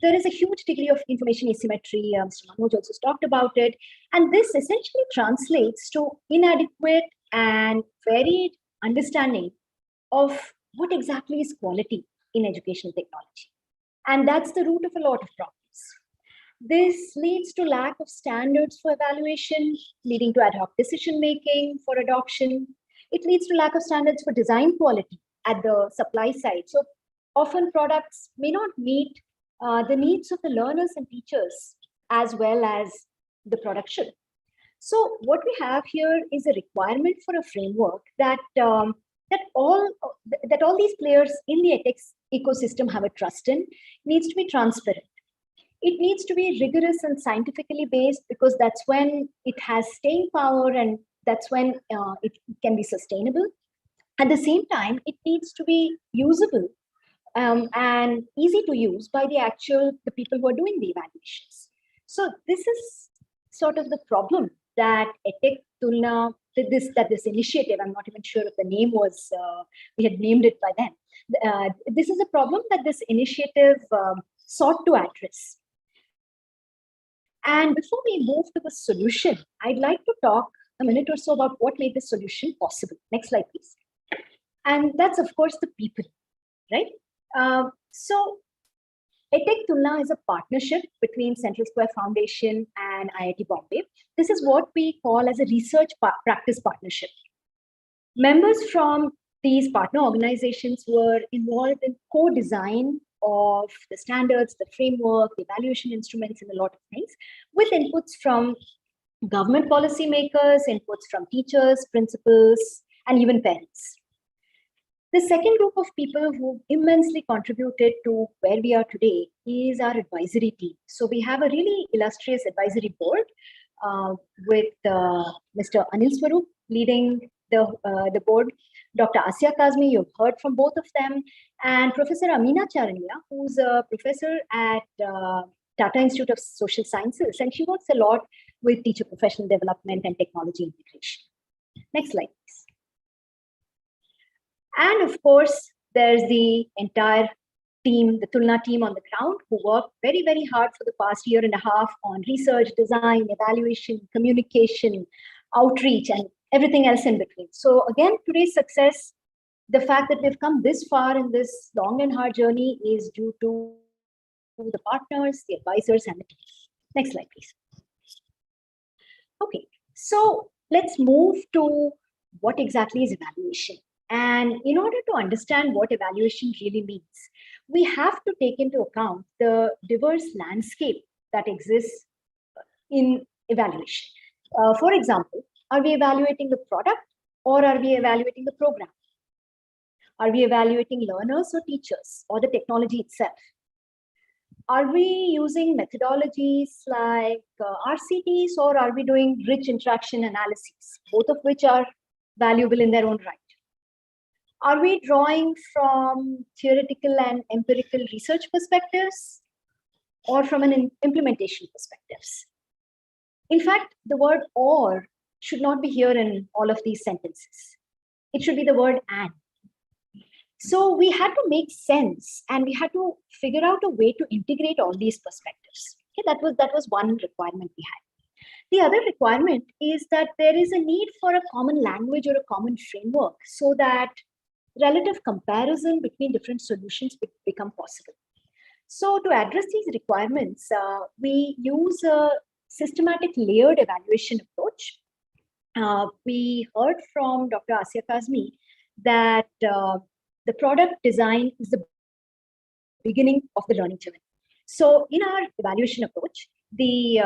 There is a huge degree of information asymmetry. Mr. Manoj also talked about it. And this essentially translates to inadequate and varied understanding of what exactly is quality in educational technology. And that's the root of a lot of problems. This leads to lack of standards for evaluation, leading to ad hoc decision-making for adoption. It leads to lack of standards for design quality at the supply side. So often products may not meet the needs of the learners and teachers as well as the production. So what we have here is a requirement for a framework that all these players in the EdTech ecosystem have a trust in. It needs to be transparent. It needs to be rigorous and scientifically based, because that's when it has staying power and that's when it can be sustainable. At the same time, it needs to be usable and easy to use by the people who are doing the evaluations. So this is sort of the problem that EdTech Tulna, this initiative, I'm not even sure if the name was, we had named it by then. This is a problem that this initiative sought to address. And before we move to the solution, I'd like to talk a minute or so about what made this solution possible. Next slide, please. And that's, of course, the people, right? So EdTech Tulna is a partnership between Central Square Foundation and IIT Bombay. This is what we call as a research practice partnership. Members from these partner organizations were involved in co-design of the standards, the framework, the evaluation instruments, and a lot of things, with inputs from government policymakers, inputs from teachers, principals, and even parents. The second group of people who immensely contributed to where we are today is our advisory team. So we have a really illustrious advisory board with Mr. Anil Swarup leading the board, Dr. Asiya Kazmi, you've heard from both of them, and Professor Amina Charania, who's a professor at Tata Institute of Social Sciences, and she works a lot with teacher professional development and technology integration. Next slide, please. And of course, there's the entire team, the Tulna team on the ground, who worked very, very hard for the past year and a half on research, design, evaluation, communication, outreach, and everything else in between. So again, today's success, the fact that we've come this far in this long and hard journey is due to the partners, the advisors, and the teams. Next slide, please. Okay, so let's move to what exactly is evaluation. And in order to understand what evaluation really means, we have to take into account the diverse landscape that exists in evaluation. For example, are we evaluating the product or are we evaluating the program? Are we evaluating learners or teachers or the technology itself? Are we using methodologies like RCTs, or are we doing rich interaction analyses, both of which are valuable in their own right? Are we drawing from theoretical and empirical research perspectives or from an implementation perspectives? In fact, the word or should not be here in all of these sentences. It should be the word and. So we had to make sense and we had to figure out a way to integrate all these perspectives. Okay, that was one requirement we had. The other requirement is that there is a need for a common language or a common framework so that relative comparison between different solutions become possible. So to address these requirements, we use a systematic layered evaluation approach. We heard from Dr. Asiya Kazmi that the product design is the beginning of the learning journey. So in our evaluation approach, the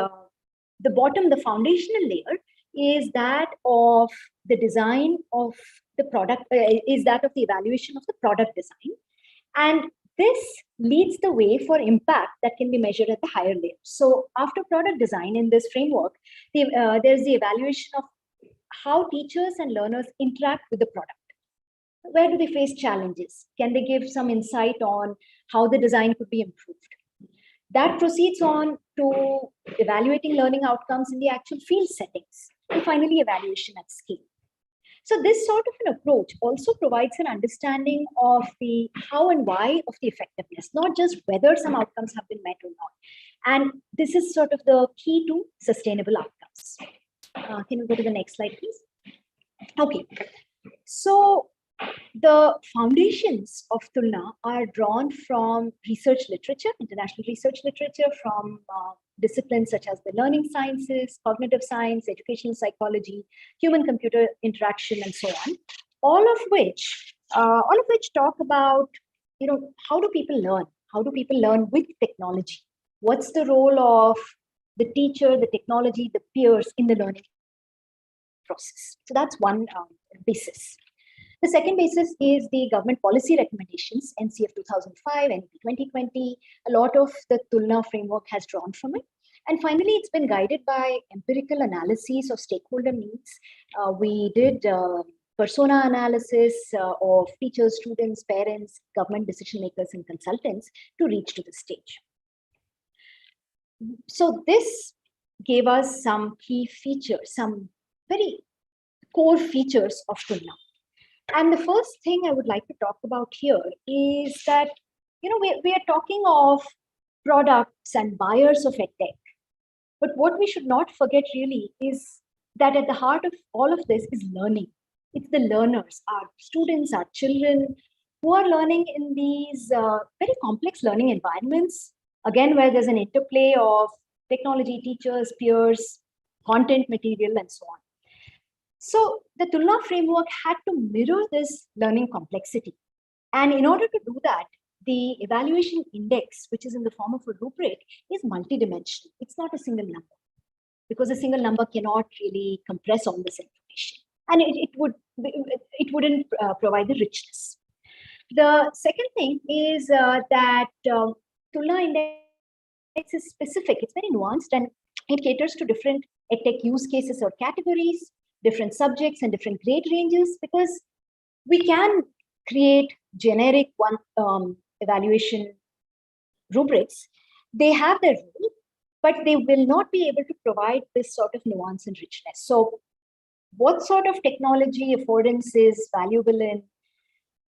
bottom, the foundational layer is that of the design of the product, is that of the evaluation of the product design. And this leads the way for impact that can be measured at the higher layer. So after product design in this framework, there's the evaluation of how teachers and learners interact with the product. Where do they face challenges? Can they give some insight on how the design could be improved? That proceeds on to evaluating learning outcomes in the actual field settings, and finally evaluation at scale. So this sort of an approach also provides an understanding of the how and why of the effectiveness, not just whether some outcomes have been met or not. And this is sort of the key to sustainable outcomes. Can we go to the next slide, please? Okay, so the foundations of Tulna are drawn from research literature, international research literature, from disciplines such as the learning sciences, cognitive science, educational psychology, human-computer interaction, and so on. All of which talk about, how do people learn? How do people learn with technology? What's the role of the teacher, the technology, the peers in the learning process? So that's one basis. The second basis is the government policy recommendations, NCF 2005, NEP 2020. A lot of the Tulna framework has drawn from it. And finally, it's been guided by empirical analyses of stakeholder needs. We did persona analysis of teachers, students, parents, government decision makers, and consultants to reach to this stage. So this gave us some key features, some very core features of Tulna. And the first thing I would like to talk about here is that, we are talking of products and buyers of EdTech. But what we should not forget really is that at the heart of all of this is learning. It's the learners, our students, our children, who are learning in these very complex learning environments, again, where there's an interplay of technology, teachers, peers, content, material, and so on. So the Tulna framework had to mirror this learning complexity. And in order to do that, the evaluation index, which is in the form of a rubric, is multidimensional. It's not a single number, because a single number cannot really compress all this information, and it wouldn't provide the richness. The second thing is that Tulna index is specific. It's very nuanced, and it caters to different EdTech use cases or categories, different subjects and different grade ranges, because we can create generic evaluation rubrics. They have their role, but they will not be able to provide this sort of nuance and richness. So what sort of technology affordance is valuable in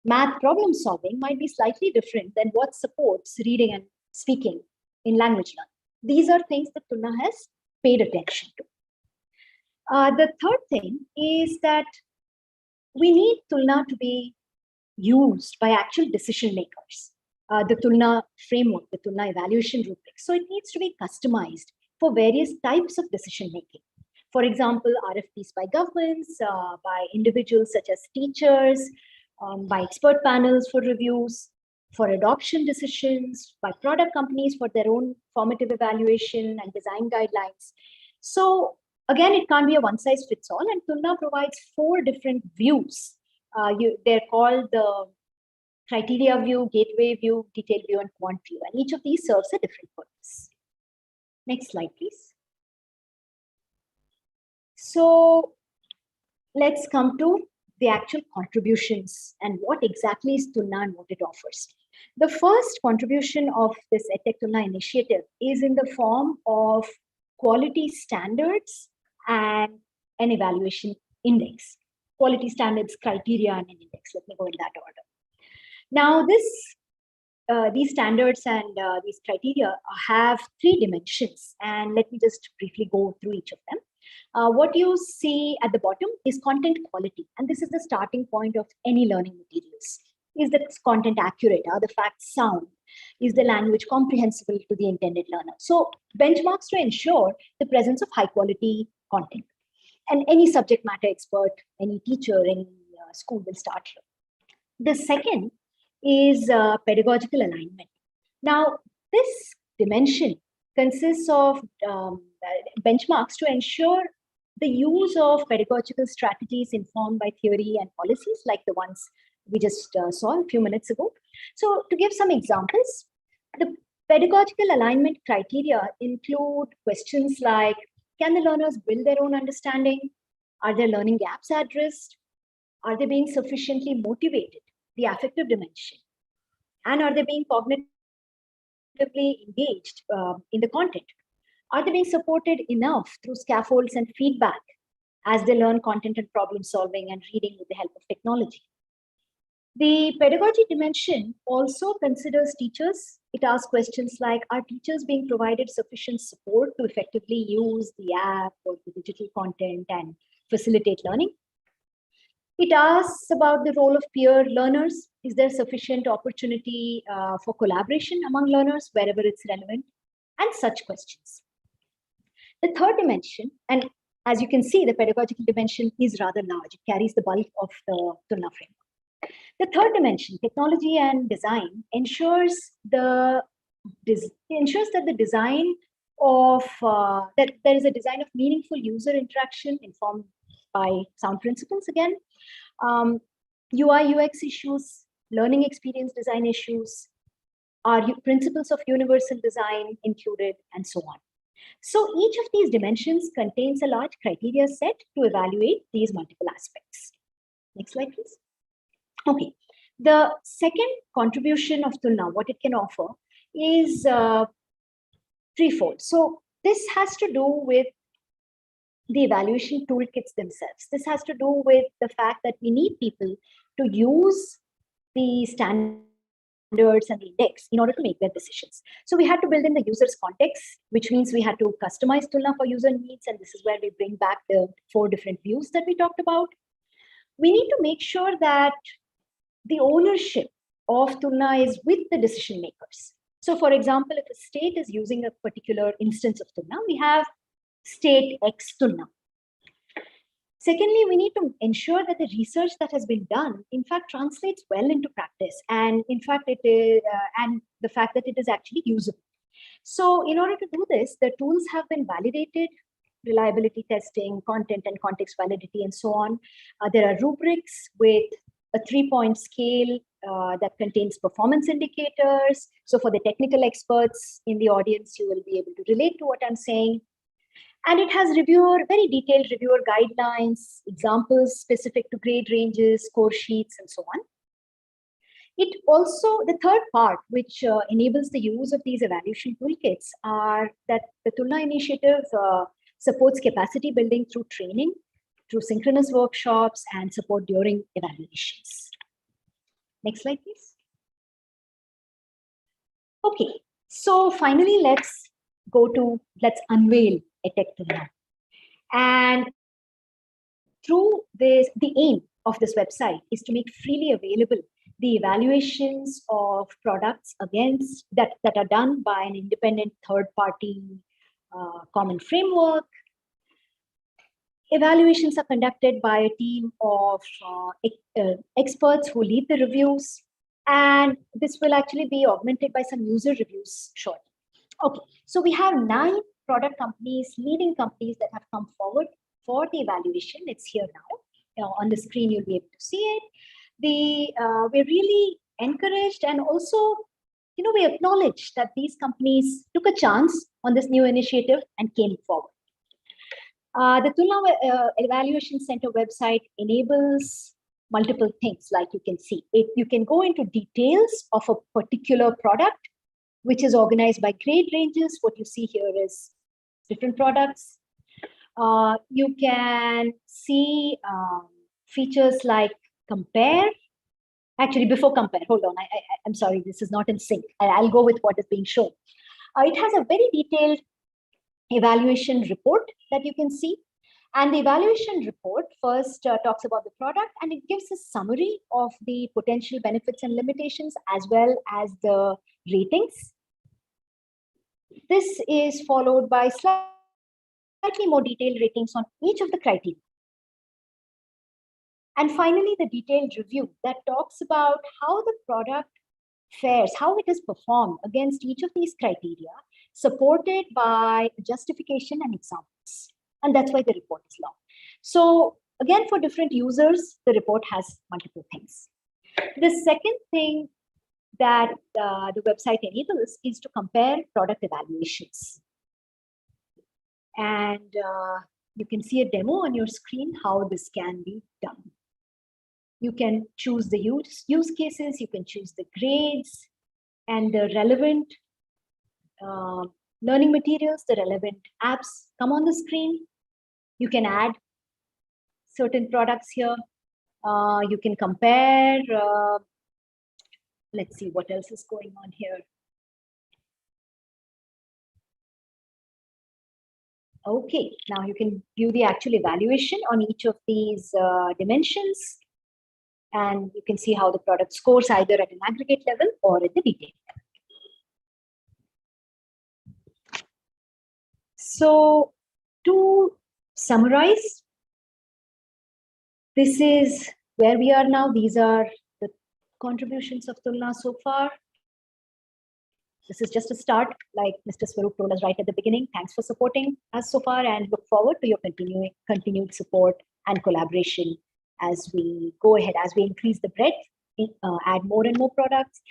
math problem solving might be slightly different than what supports reading and speaking in language learning. These are things that Tulna has paid attention to. The third thing is that we need Tulna to be used by actual decision makers. The Tulna framework, the Tulna evaluation rubric. So it needs to be customized for various types of decision making. For example, RFPs by governments, by individuals such as teachers, by expert panels for reviews, for adoption decisions, by product companies for their own formative evaluation and design guidelines. So again, it can't be a one size fits all, and Tulna provides 4 different views. They're called the criteria view, gateway view, detail view, and quant view, and each of these serves a different purpose. Next slide, please. So let's come to the actual contributions and what exactly is Tulna and what it offers. The first contribution of this EdTech Tulna initiative is in the form of quality standards and an evaluation index. Quality standards, criteria, and an index. Let me go in that order. Now, these standards and these criteria have 3 dimensions, and let me just briefly go through each of them. What you see at the bottom is content quality, and this is the starting point of any learning materials. Is the content accurate? Are the facts sound? Is the language comprehensible to the intended learner? So benchmarks to ensure the presence of high quality content. And any subject matter expert, any teacher, any school will start here. The second is pedagogical alignment. Now, this dimension consists of benchmarks to ensure the use of pedagogical strategies informed by theory and policies like the ones we just saw a few minutes ago. So to give some examples, the pedagogical alignment criteria include questions like, can the learners build their own understanding? Are there learning gaps addressed? Are they being sufficiently motivated? The affective dimension. And are they being cognitively engaged in the content? Are they being supported enough through scaffolds and feedback as they learn content and problem solving and reading with the help of technology? The pedagogy dimension also considers teachers. It asks questions like, are teachers being provided sufficient support to effectively use the app or the digital content and facilitate learning? It asks about the role of peer learners. Is there sufficient opportunity for collaboration among learners wherever it's relevant? And such questions. The third dimension, and as you can see, the pedagogical dimension is rather large. It carries the bulk of the Tulna framework. The third dimension, technology and design, ensures that the design of that there is a design of meaningful user interaction informed by sound principles again, UI UX issues, learning experience design issues, are principles of universal design included, and so on. So each of these dimensions contains a large criteria set to evaluate these multiple aspects. Next slide, please. Okay, the second contribution of Tulna, what it can offer, is threefold. So this has to do with the evaluation toolkits themselves. This has to do with the fact that we need people to use the standards and the index in order to make their decisions. So we had to build in the user's context, which means we had to customize Tulna for user needs. And this is where we bring back the 4 different views that we talked about. We need to make sure that the ownership of Tulna is with the decision makers. So for example, if a state is using a particular instance of Tulna, we have state X Tulna. Secondly, we need to ensure that the research that has been done, in fact, translates well into practice, and in fact, it is, and the fact that it is actually usable. So in order to do this, the tools have been validated, reliability testing, content and context validity, and so on. There are rubrics with a 3-point scale that contains performance indicators. So for the technical experts in the audience, you will be able to relate to what I'm saying. And it has very detailed reviewer guidelines, examples specific to grade ranges, score sheets, and so on. It also, the third part, which enables the use of these evaluation toolkits, are that the Tulna initiative supports capacity building through training, through synchronous workshops, and support during evaluations. Next slide, please. Okay, so finally, let's unveil EdTech Tulna. And through this, the aim of this website is to make freely available the evaluations of products that are done by an independent third-party common framework. Evaluations are conducted by a team of experts who lead the reviews, and this will actually be augmented by some user reviews shortly. Okay, so we have 9 product companies, leading companies that have come forward for the evaluation. It's here now. On the screen, you'll be able to see it. We're really encouraged, and also, we acknowledge that these companies took a chance on this new initiative and came forward. The Tulna Evaluation Center website enables multiple things, like you can see. You can go into details of a particular product, which is organized by grade ranges. What you see here is different products. You can see features like compare. Actually, before compare, hold on. I'm sorry, this is not in sync. I'll go with what is being shown. It has a very detailed evaluation report that you can see. And the evaluation report first talks about the product, and it gives a summary of the potential benefits and limitations, as well as the ratings. This is followed by slightly more detailed ratings on each of the criteria. And finally, the detailed review that talks about how the product fares, how it is performed against each of these criteria, supported by justification and examples. And that's why the report is long. So again, for different users, the report has multiple things. The second thing that the website enables is to compare product evaluations. And you can see a demo on your screen how this can be done. You can choose the use cases, you can choose the grades, and the relevant learning materials, the relevant apps come on the screen. You can add certain products here. You can compare. Let's see what else is going on here. Okay, now you can view the actual evaluation on each of these dimensions. And you can see how the product scores either at an aggregate level or at the detail level. So to summarize, this is where we are now. These are the contributions of Tulna so far. This is just a start, like Mr. Swaroop told us right at the beginning. Thanks for supporting us so far, and look forward to your continued support and collaboration as we go ahead, as we increase the breadth, add more and more products,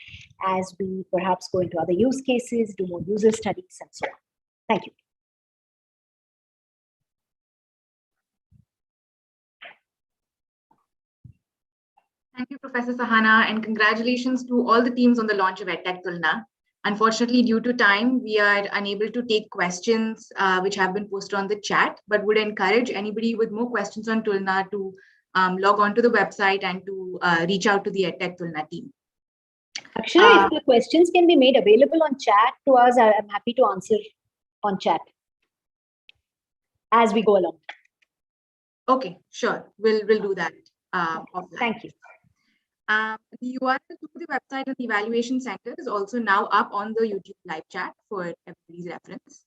as we perhaps go into other use cases, do more user studies, and so on. Thank you. Thank you, Professor Sahana, and congratulations to all the teams on the launch of EdTech Tulna. Unfortunately, due to time, we are unable to take questions which have been posted on the chat, but would encourage anybody with more questions on Tulna to log on to the website and to reach out to the EdTech Tulna team. Akshara, if the questions can be made available on chat to us, I'm happy to answer on chat as we go along. Okay, sure. We'll do that. Thank you. The URL to the website of the Evaluation Center is also now up on the YouTube live chat for everybody's reference.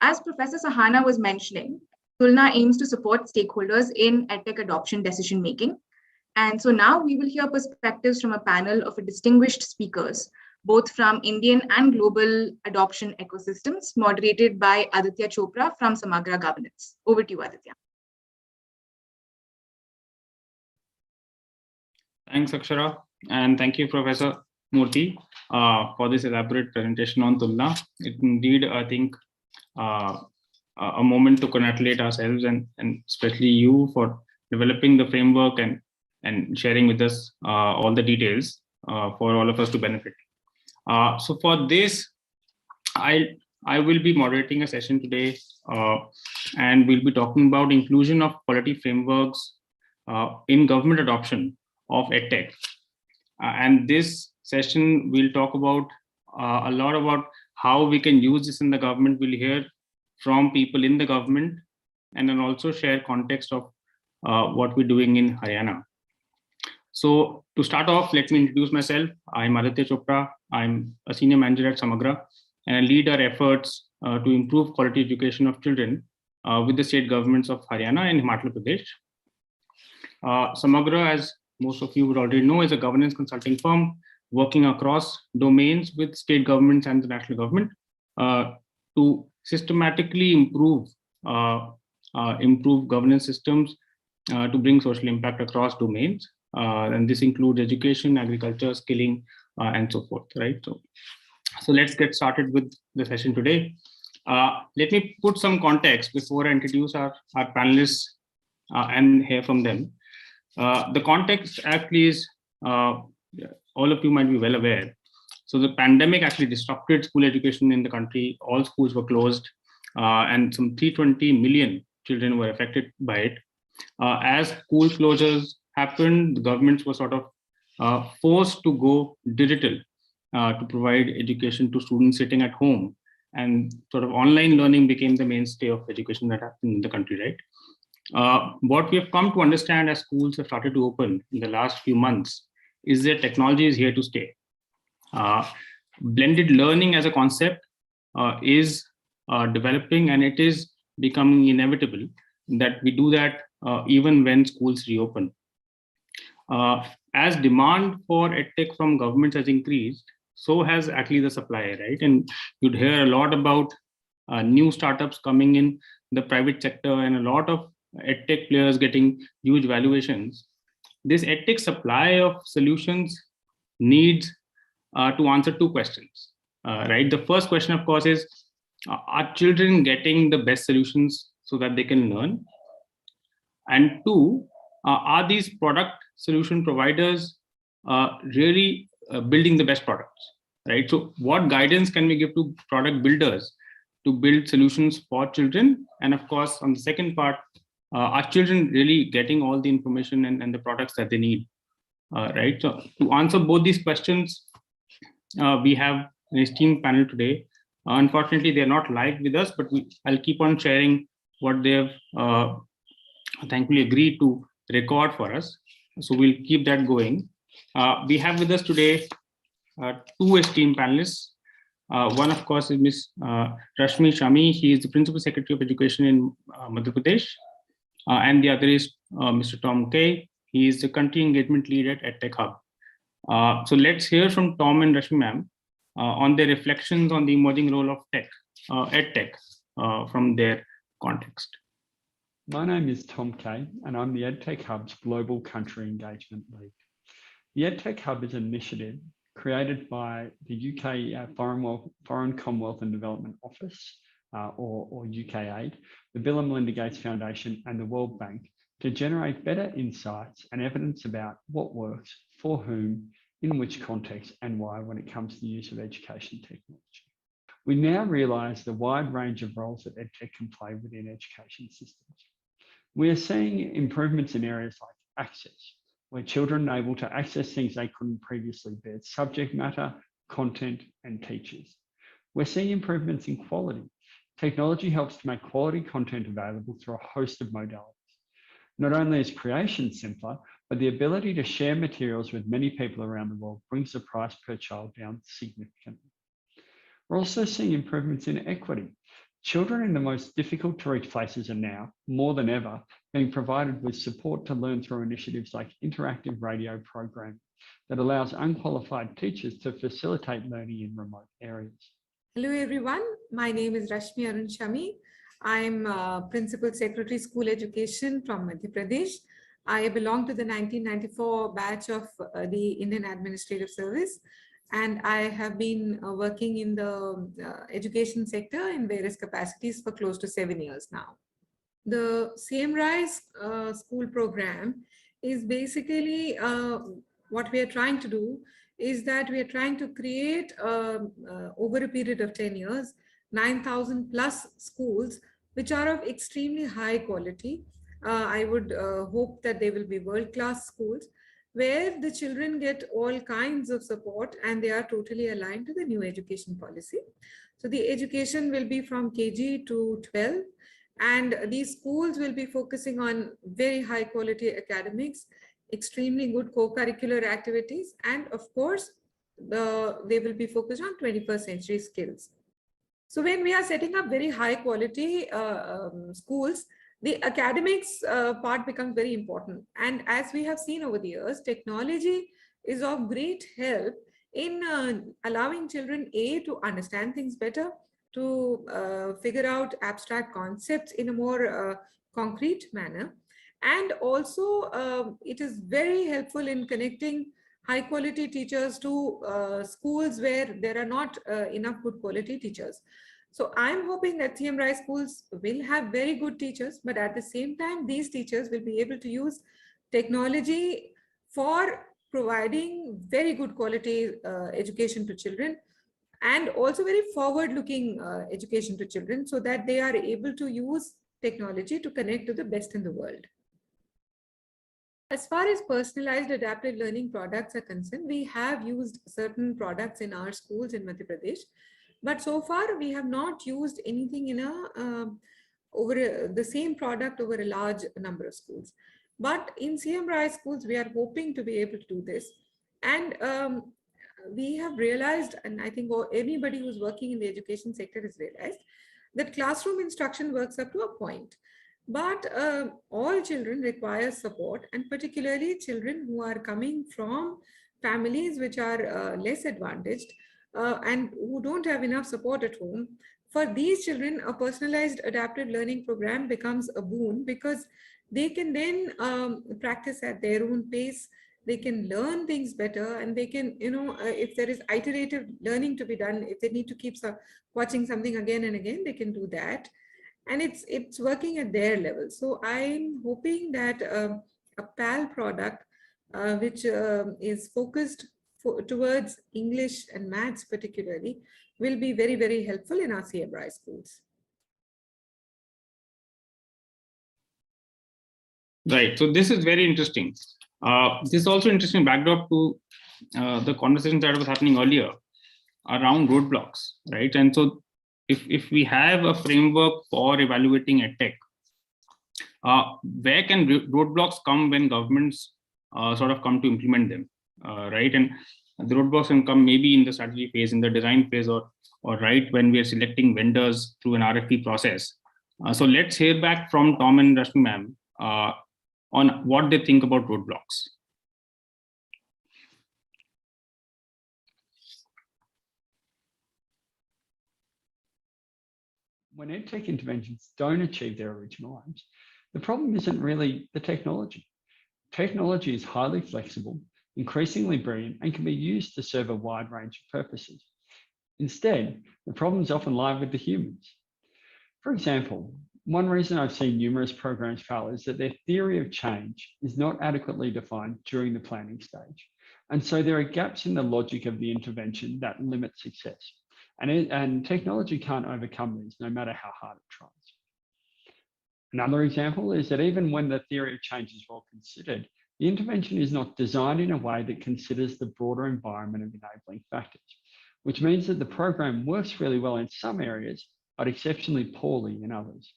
As Professor Sahana was mentioning, Tulna aims to support stakeholders in EdTech adoption decision making. And so now we will hear perspectives from a panel of distinguished speakers, both from Indian and global adoption ecosystems, moderated by Aditya Chopra from Samagra Governance. Over to you, Aditya. Thanks, Akshara, and thank you, Professor Murthy, for this elaborate presentation on Tulna. It indeed, I think, a moment to congratulate ourselves and especially you for developing the framework and sharing with us all the details for all of us to benefit. So for this, I will be moderating a session today, and we'll be talking about inclusion of quality frameworks in government adoption of EdTech. And this session, we'll talk about a lot about how we can use this in the government. We'll hear from people in the government and then also share context of what we're doing in Haryana. So to start off, let me introduce myself. I'm Aditya Chopra. I'm a senior manager at Samagra, and I lead our efforts to improve quality education of children with the state governments of Haryana and Himachal Pradesh. Samagra, as most of you would already know, is a governance consulting firm working across domains with state governments and the national government to systematically improve governance systems to bring social impact across domains. And this includes education, agriculture, skilling, and so forth, right? So let's get started with the session today. Let me put some context before I introduce our panelists and hear from them. The context actually is, all of you might be well aware. So the pandemic actually disrupted school education in the country. All schools were closed and some 320 million children were affected by it. As school closures happened, the governments were sort of forced to go digital to provide education to students sitting at home. And sort of online learning became the mainstay of education that happened in the country, right? What we have come to understand as schools have started to open in the last few months is that technology is here to stay. Blended learning as a concept is developing, and it is becoming inevitable that we do that even when schools reopen. As demand for EdTech from governments has increased, so has actually the supply, right? And you'd hear a lot about new startups coming in the private sector and a lot of EdTech players getting huge valuations. This EdTech supply of solutions needs to answer two questions, right? The first question, of course, is are children getting the best solutions so that they can learn? And two, are these product solution providers really building the best products, right? So what guidance can we give to product builders to build solutions for children? And of course, on the second part, are children really getting all the information and the products that they need, right? So to answer both these questions, we have an esteemed panel today. Unfortunately, they're not live with us, but I'll keep on sharing what they have thankfully agreed to record for us. So we'll keep that going. We have with us today two esteemed panelists. One, of course, is Ms. Rashmi Shami. She is the Principal Secretary of Education in Madhya Pradesh. And the other is Mr. Tom Kay. He is the Country Engagement Lead at EdTech Hub. So let's hear from Tom and Rashmi ma'am on their reflections on the emerging role of EdTech from their context. My name is Tom Kay, and I'm the EdTech Hub's Global Country Engagement Lead. The EdTech Hub is an initiative created by the UK Foreign Commonwealth and Development Office, or UKAID, the Bill and Melinda Gates Foundation, and the World Bank to generate better insights and evidence about what works, for whom, in which context, and why when it comes to the use of education technology. We now realise the wide range of roles that EdTech can play within education systems. We are seeing improvements in areas like access, where children are able to access things they couldn't previously, be it subject matter, content, and teachers. We're seeing improvements in quality. Technology helps to make quality content available through a host of modalities. Not only is creation simpler, but the ability to share materials with many people around the world brings the price per child down significantly. We're also seeing improvements in equity. Children in the most difficult to reach places are now, more than ever, being provided with support to learn through initiatives like interactive radio programming that allows unqualified teachers to facilitate learning in remote areas. Hello everyone, my name is Rashmi Arun Shami. I'm Principal Secretary School Education from Madhya Pradesh. I belong to the 1994 batch of the Indian Administrative Service, and I have been working in the education sector in various capacities for close to 7 years now. The CMRISE school program is basically what we are trying to do is that we are trying to create over a period of 10 years, 9,000 plus schools, which are of extremely high quality. I would hope that they will be world-class schools where the children get all kinds of support and they are totally aligned to the new education policy. So the education will be from KG to 12, and these schools will be focusing on very high quality academics, extremely good co-curricular activities, and of course, they will be focused on 21st century skills. So when we are setting up very high quality schools, the academics part becomes very important. And as we have seen over the years, technology is of great help in allowing children, A, to understand things better, to figure out abstract concepts in a more concrete manner. And also, it is very helpful in connecting high quality teachers to schools where there are not enough good quality teachers. So I'm hoping that CMRISE schools will have very good teachers, but at the same time, these teachers will be able to use technology for providing very good quality education to children, and also very forward-looking education to children, so that they are able to use technology to connect to the best in the world. As far as personalized adaptive learning products are concerned, we have used certain products in our schools in Madhya Pradesh, but so far we have not used anything in the same product over a large number of schools. But in CMRISE schools, we are hoping to be able to do this. And we have realized, and I think anybody who's working in the education sector has realized, that classroom instruction works up to a point. But all children require support, and particularly children who are coming from families which are less advantaged and who don't have enough support at home. For these children, a personalized adaptive learning program becomes a boon, because they can then practice at their own pace. They can learn things better, and they can, if there is iterative learning to be done, if they need to keep watching something again and again, they can do that. And it's working at their level. So I'm hoping that a PAL product, which is focused towards English and maths particularly, will be very, very helpful in our CMRISE schools. Right. So this is very interesting. This is also interesting backdrop to the conversation that was happening earlier around roadblocks, right? And so if we have a framework for evaluating EdTech, where can roadblocks come when governments sort of come to implement them, right? And the roadblocks can come maybe in the strategy phase, in the design phase, or right when we are selecting vendors through an RFP process. So let's hear back from Tom and Rashmi ma'am on what they think about roadblocks. When EdTech interventions don't achieve their original aims, the problem isn't really the technology. Technology is highly flexible, increasingly brilliant, and can be used to serve a wide range of purposes. Instead, the problems often lie with the humans. For example, one reason I've seen numerous programs fail is that their theory of change is not adequately defined during the planning stage. And so there are gaps in the logic of the intervention that limit success. And technology can't overcome these, no matter how hard it tries. Another example is that even when the theory of change is well considered, the intervention is not designed in a way that considers the broader environment of enabling factors, which means that the program works really well in some areas, but exceptionally poorly in others.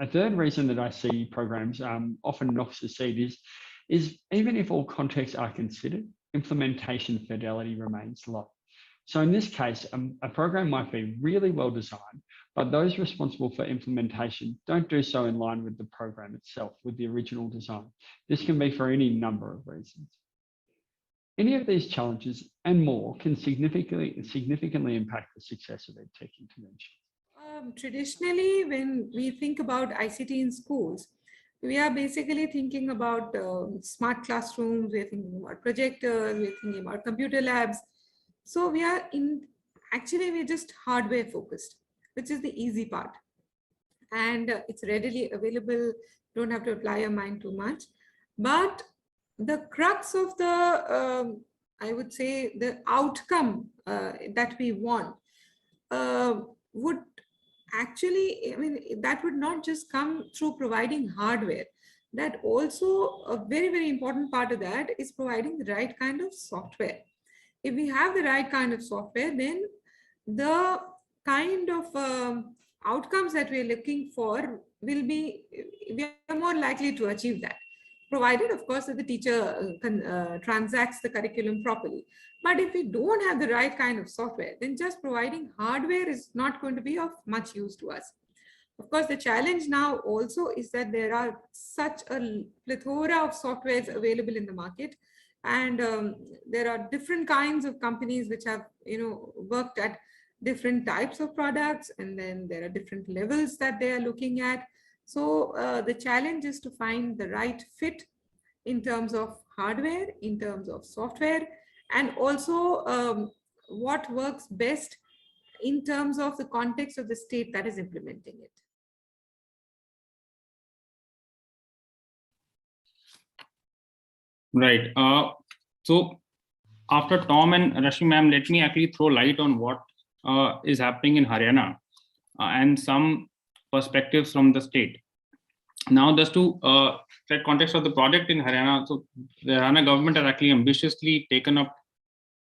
A third reason that I see programs often not succeed is even if all contexts are considered, implementation fidelity remains low. So in this case, a program might be really well designed, but those responsible for implementation don't do so in line with the program itself, with the original design. This can be for any number of reasons. Any of these challenges and more can significantly impact the success of EdTech interventions. Traditionally, when we think about ICT in schools, we are basically thinking about smart classrooms, we're thinking about projectors, we're thinking about computer labs. So we're just hardware focused, which is the easy part. And it's readily available, don't have to apply your mind too much. But the crux of the, I would say, the outcome that we want would actually, that would not just come through providing hardware. That also a very, very important part of that is providing the right kind of software. If we have the right kind of software, then the kind of outcomes that we're looking for will be, we are more likely to achieve that, provided, of course, that the teacher transacts the curriculum properly. But if we don't have the right kind of software, then just providing hardware is not going to be of much use to us. Of course, the challenge now also is that there are such a plethora of softwares available in the market, and there are different kinds of companies which have worked at different types of products, and then there are different levels that they are looking at. So the challenge is to find the right fit in terms of hardware, in terms of software, and also what works best in terms of the context of the state that is implementing it. Right. So after Tom and Rashmi ma'am, let me actually throw light on what is happening in Haryana and some perspectives from the state. Now, just to set context of the project in Haryana, so the Haryana government has actually ambitiously taken up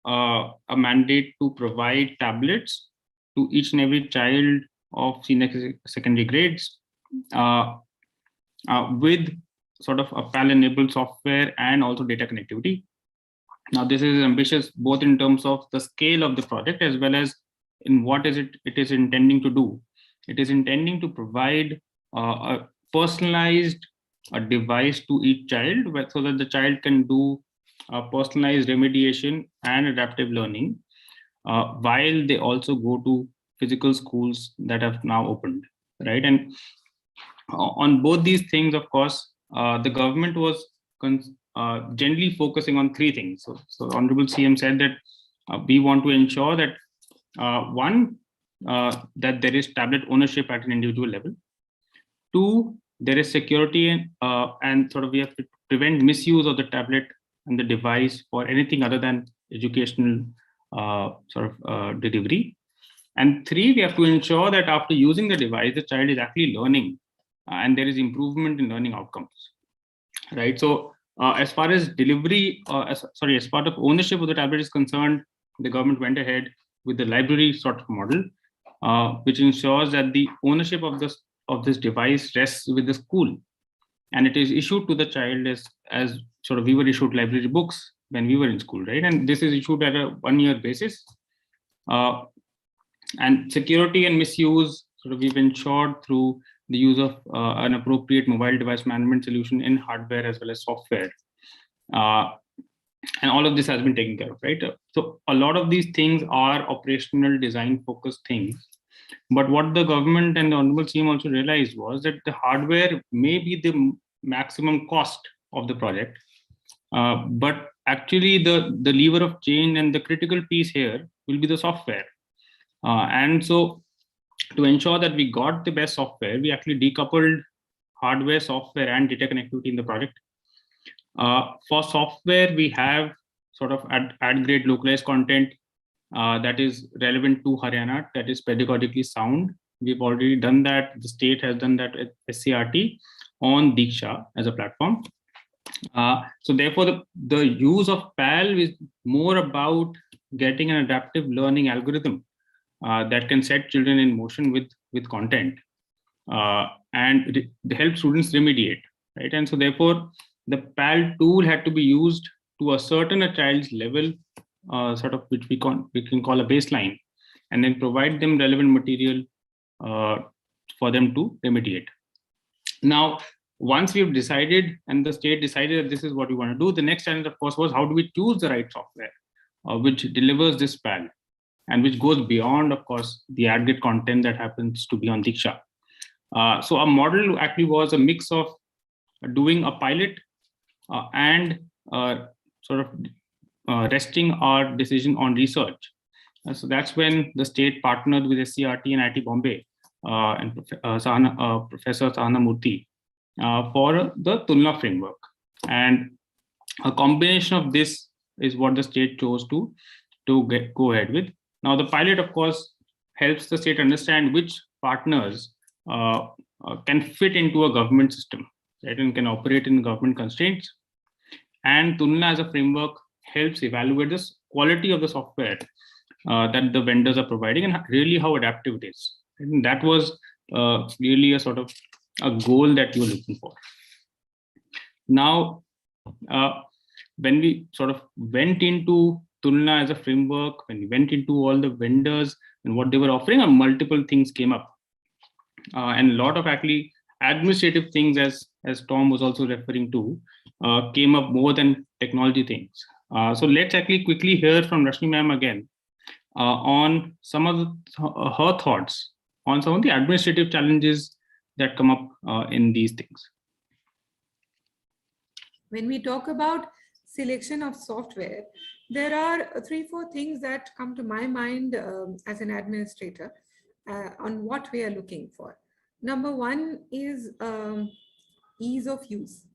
a mandate to provide tablets to each and every child of senior secondary grades with sort of a PAL-enabled software and also data connectivity. Now, this is ambitious both in terms of the scale of the project as well as in what it is intending to do. It is intending to provide a personalized device to each child so that the child can do personalized remediation and adaptive learning while they also go to physical schools that have now opened, right? And on both these things, of course, the government was generally focusing on three things. So Honorable CM said that we want to ensure that one, that there is tablet ownership at an individual level. Two, there is security and sort of we have to prevent misuse of the tablet and the device for anything other than educational delivery. And three, we have to ensure that after using the device, the child is actually learning and there is improvement in learning outcomes, right? So as far as delivery, as part of ownership of the tablet is concerned, the government went ahead with the library sort of model, which ensures that the ownership of this device rests with the school, and it is issued to the child as sort of we were issued library books when we were in school, right? And this is issued at a 1-year basis. And security and misuse, sort of we've ensured through the use of an appropriate mobile device management solution in hardware as well as software. And all of this has been taken care of, right? So a lot of these things are operational design focused things. But what the government and the Honorable CM also realized was that the hardware may be the maximum cost of the project. But actually the lever of change and the critical piece here will be the software. And so to ensure that we got the best software, we actually decoupled hardware, software, and data connectivity in the project. For software, we have sort of ad-grade localized content that is relevant to Haryana, that is pedagogically sound. We've already done that. The state has done that at SCRT on Diksha as a platform. So therefore, the use of PAL is more about getting an adaptive learning algorithm that can set children in motion with content and help students remediate, right? And so therefore, the PAL tool had to be used to ascertain a child's level which we can call a baseline, and then provide them relevant material for them to remediate. Now, once we've decided and the state decided that this is what we want to do, the next challenge, of course, was how do we choose the right software which delivers this PAL and which goes beyond, of course, the aggregate content that happens to be on Diksha. So our model actually was a mix of doing a pilot and resting our decision on research. So that's when the state partnered with SCRT and IIT Bombay and Professor Sahana Murthy for the Tulna framework. And a combination of this is what the state chose to go ahead with. Now, the pilot, of course, helps the state understand which partners can fit into a government system, right, and can operate in government constraints. And Tulna as a framework helps evaluate the quality of the software that the vendors are providing and really how adaptive it is. And that was really a sort of a goal that you were looking for. Now, when we sort of went into Tulna as a framework, when we went into all the vendors and what they were offering, multiple things came up. And a lot of actually administrative things, as Tom was also referring to, came up more than technology things. So let's actually quickly hear from Rashmi ma'am again on some of her thoughts on some of the administrative challenges that come up in these things. When we talk about selection of software, there are 3-4 things that come to my mind as an administrator on what we are looking for. Number one is ease of use.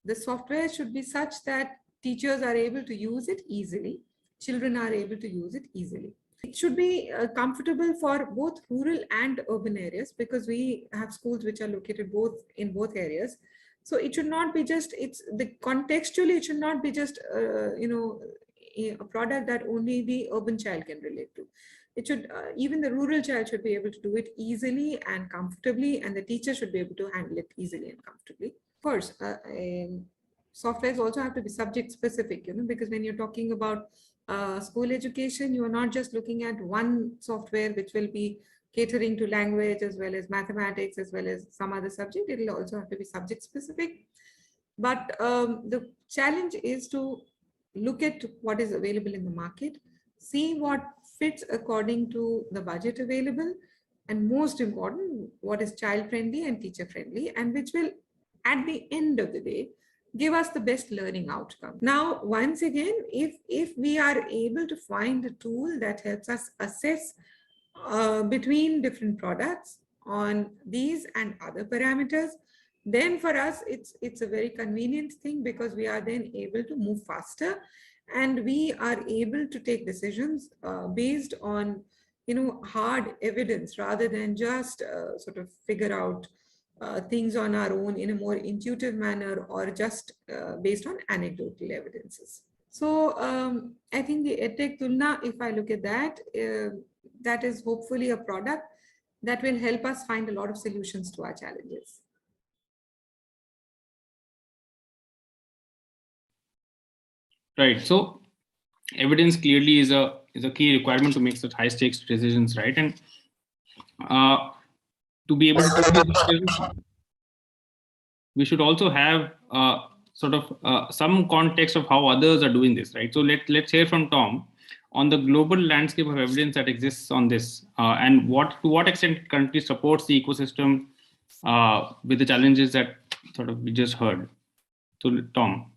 The software should be such that teachers are able to use it easily, children are able to use it easily. It should be comfortable for both rural and urban areas, because we have schools which are located in both areas. So it should not be just, contextually, it should not be just, a product that only the urban child can relate to. It should, even the rural child should be able to do it easily and comfortably, and the teacher should be able to handle it easily and comfortably. Of course, softwares also have to be subject specific, because when you're talking about school education, you are not just looking at one software which will be catering to language as well as mathematics as well as some other subject. It will also have to be subject specific. But the challenge is to look at what is available in the market, see what fits according to the budget available, and most important, what is child friendly and teacher friendly, and which will, at the end of the day, give us the best learning outcome. Now, once again, if we are able to find a tool that helps us assess between different products on these and other parameters, then for us, it's a very convenient thing, because we are then able to move faster and we are able to take decisions based on, hard evidence rather than just sort of figure out things on our own in a more intuitive manner or just based on anecdotal evidences. So I think the EdTech Tulna, if I look at that, that is hopefully a product that will help us find a lot of solutions to our challenges. Right. So evidence clearly is a key requirement to make such high stakes decisions, right? And to be able to, we should also have some context of how others are doing this, right? So let's hear from Tom on the global landscape of evidence that exists on this, and to what extent it currently supports the ecosystem with the challenges that we just heard. So Tom.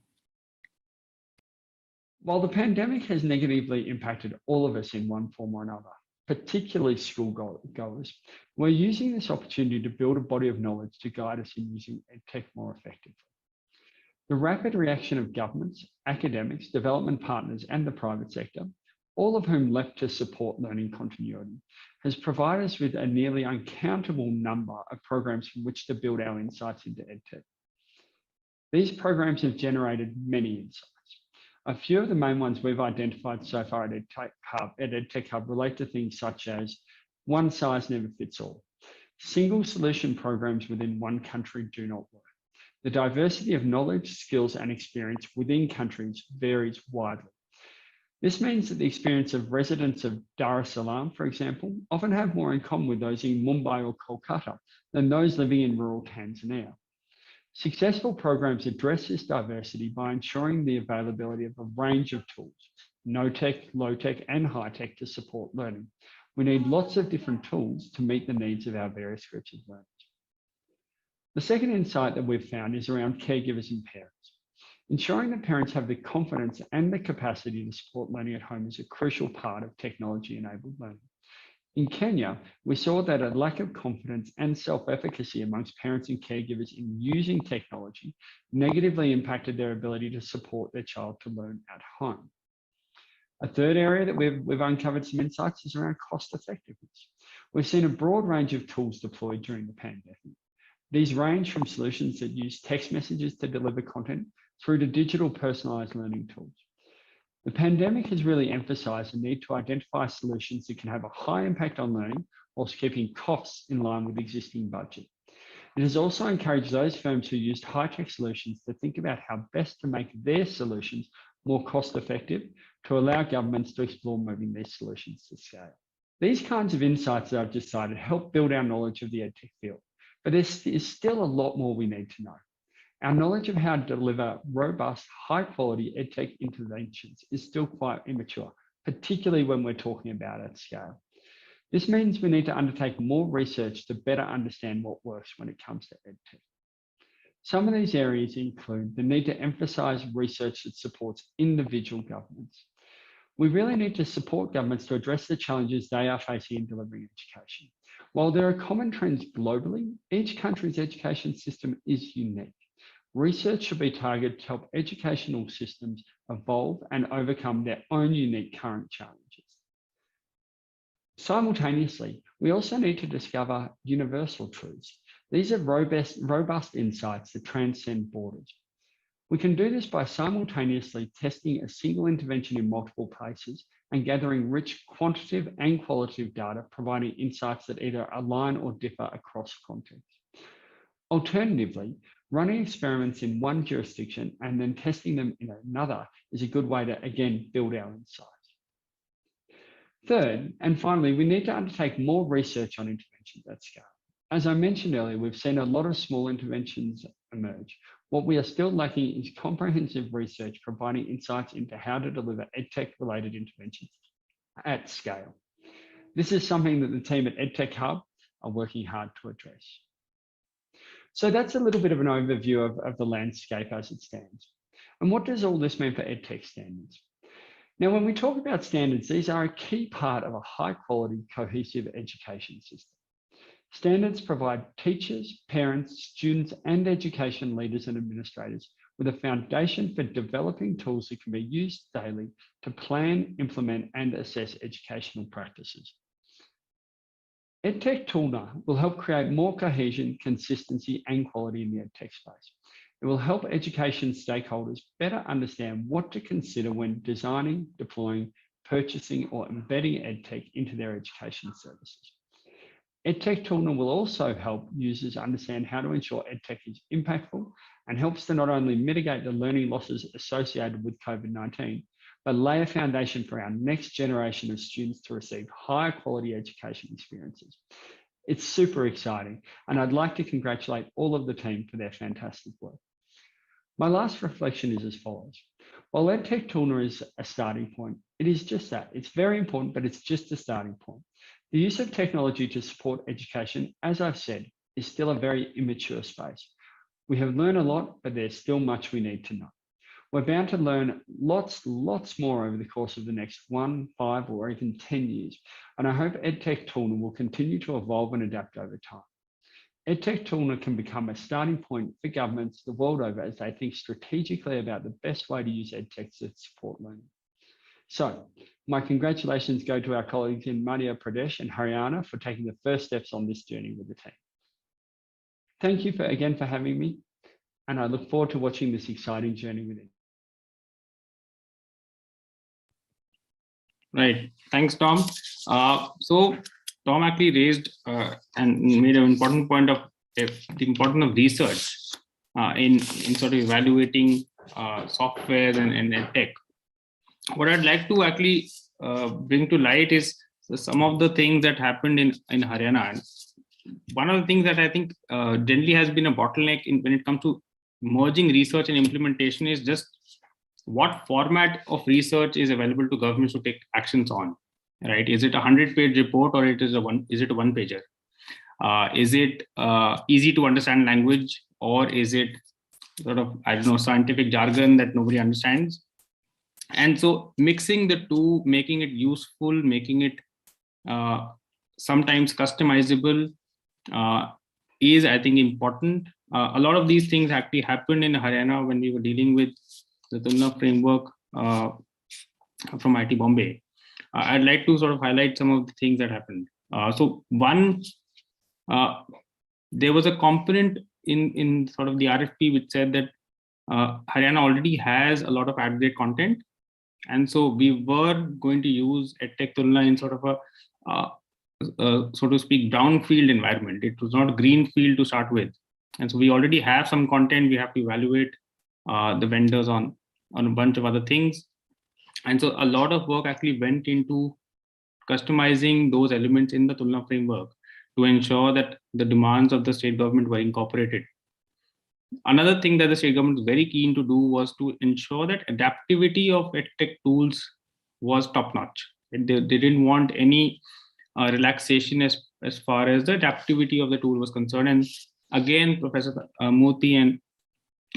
While the pandemic has negatively impacted all of us in one form or another, particularly school goers, we're using this opportunity to build a body of knowledge to guide us in using EdTech more effectively. The rapid reaction of governments, academics, development partners, and the private sector, all of whom leapt to support learning continuity, has provided us with a nearly uncountable number of programs from which to build our insights into EdTech. These programs have generated many insights. A few of the main ones we've identified so far at EdTech Hub relate to things such as one size never fits all. Single solution programs within one country do not work. The diversity of knowledge, skills, and experience within countries varies widely. This means that the experience of residents of Dar es Salaam, for example, often have more in common with those in Mumbai or Kolkata than those living in rural Tanzania. Successful programs address this diversity by ensuring the availability of a range of tools, no-tech, low-tech, and high-tech to support learning. We need lots of different tools to meet the needs of our various groups of learners. The second insight that we've found is around caregivers and parents. Ensuring that parents have the confidence and the capacity to support learning at home is a crucial part of technology-enabled learning. In Kenya, we saw that a lack of confidence and self-efficacy amongst parents and caregivers in using technology negatively impacted their ability to support their child to learn at home. A third area that we've uncovered some insights is around cost effectiveness. We've seen a broad range of tools deployed during the pandemic. These range from solutions that use text messages to deliver content through to digital personalized learning tools. The pandemic has really emphasized the need to identify solutions that can have a high impact on learning whilst keeping costs in line with existing budget. It has also encouraged those firms who used high-tech solutions to think about how best to make their solutions more cost-effective to allow governments to explore moving these solutions to scale. These kinds of insights that I've just cited help build our knowledge of the EdTech field, but there's still a lot more we need to know. Our knowledge of how to deliver robust, high-quality EdTech interventions is still quite immature, particularly when we're talking about at scale. This means we need to undertake more research to better understand what works when it comes to EdTech. Some of these areas include the need to emphasize research that supports individual governments. We really need to support governments to address the challenges they are facing in delivering education. While there are common trends globally, each country's education system is unique. Research should be targeted to help educational systems evolve and overcome their own unique current challenges. Simultaneously, we also need to discover universal truths. These are robust insights that transcend borders. We can do this by simultaneously testing a single intervention in multiple places and gathering rich quantitative and qualitative data, providing insights that either align or differ across contexts. Alternatively, running experiments in one jurisdiction and then testing them in another is a good way to, again, build our insights. Third, and finally, we need to undertake more research on interventions at scale. As I mentioned earlier, we've seen a lot of small interventions emerge. What we are still lacking is comprehensive research providing insights into how to deliver EdTech-related interventions at scale. This is something that the team at EdTech Hub are working hard to address. So that's a little bit of an overview of the landscape as it stands. And what does all this mean for EdTech standards? Now, when we talk about standards, these are a key part of a high-quality, cohesive education system. Standards provide teachers, parents, students, and education leaders and administrators with a foundation for developing tools that can be used daily to plan, implement, and assess educational practices. EdTech Tulna will help create more cohesion, consistency, and quality in the EdTech space. It will help education stakeholders better understand what to consider when designing, deploying, purchasing, or embedding EdTech into their education services. EdTech Tulna will also help users understand how to ensure EdTech is impactful and helps to not only mitigate the learning losses associated with COVID-19, but lay a foundation for our next generation of students to receive higher quality education experiences. It's super exciting, and I'd like to congratulate all of the team for their fantastic work. My last reflection is as follows. While EdTech Tulna is a starting point, it is just that. It's very important, but it's just a starting point. The use of technology to support education, as I've said, is still a very immature space. We have learned a lot, but there's still much we need to know. We're bound to learn lots more over the course of the next 1, 5, or even 10 years. And I hope EdTech Tulna will continue to evolve and adapt over time. EdTech Tulna can become a starting point for governments the world over as they think strategically about the best way to use EdTech to support learning. So my congratulations go to our colleagues in Madhya Pradesh and Haryana for taking the first steps on this journey with the team. Thank you again for having me, and I look forward to watching this exciting journey with you. Right. Thanks, Tom. So Tom actually raised and made an important point of the importance of research in sort of evaluating software and EdTech. what I'd like to actually bring to light is some of the things that happened in Haryana. And one of the things that I think generally has been a bottleneck when it comes to merging research and implementation is just what format of research is available to governments to take actions on, right? Is it a 100-page report or is it a one-pager? Is it easy to understand language, or is it sort of, I don't know, scientific jargon that nobody understands? And so mixing the two, making it useful, making it sometimes customizable is, I think, important. A lot of these things actually happened in Haryana when we were dealing with the Tulna framework from IT Bombay. I'd like to sort of highlight some of the things that happened. So one, there was a component in sort of the RFP which said that Haryana already has a lot of aggregate content. And so we were going to use EdTech Tulna in sort of a, so to speak, brownfield environment. It was not a greenfield to start with. And so we already have some content. We have to evaluate the vendors on a bunch of other things. And so a lot of work actually went into customizing those elements in the Tulna framework to ensure that the demands of the state government were incorporated. Another thing that the state government was very keen to do was to ensure that adaptivity of EdTech tools was top-notch. They didn't want any relaxation as far as the adaptivity of the tool was concerned. And again, Professor Moti and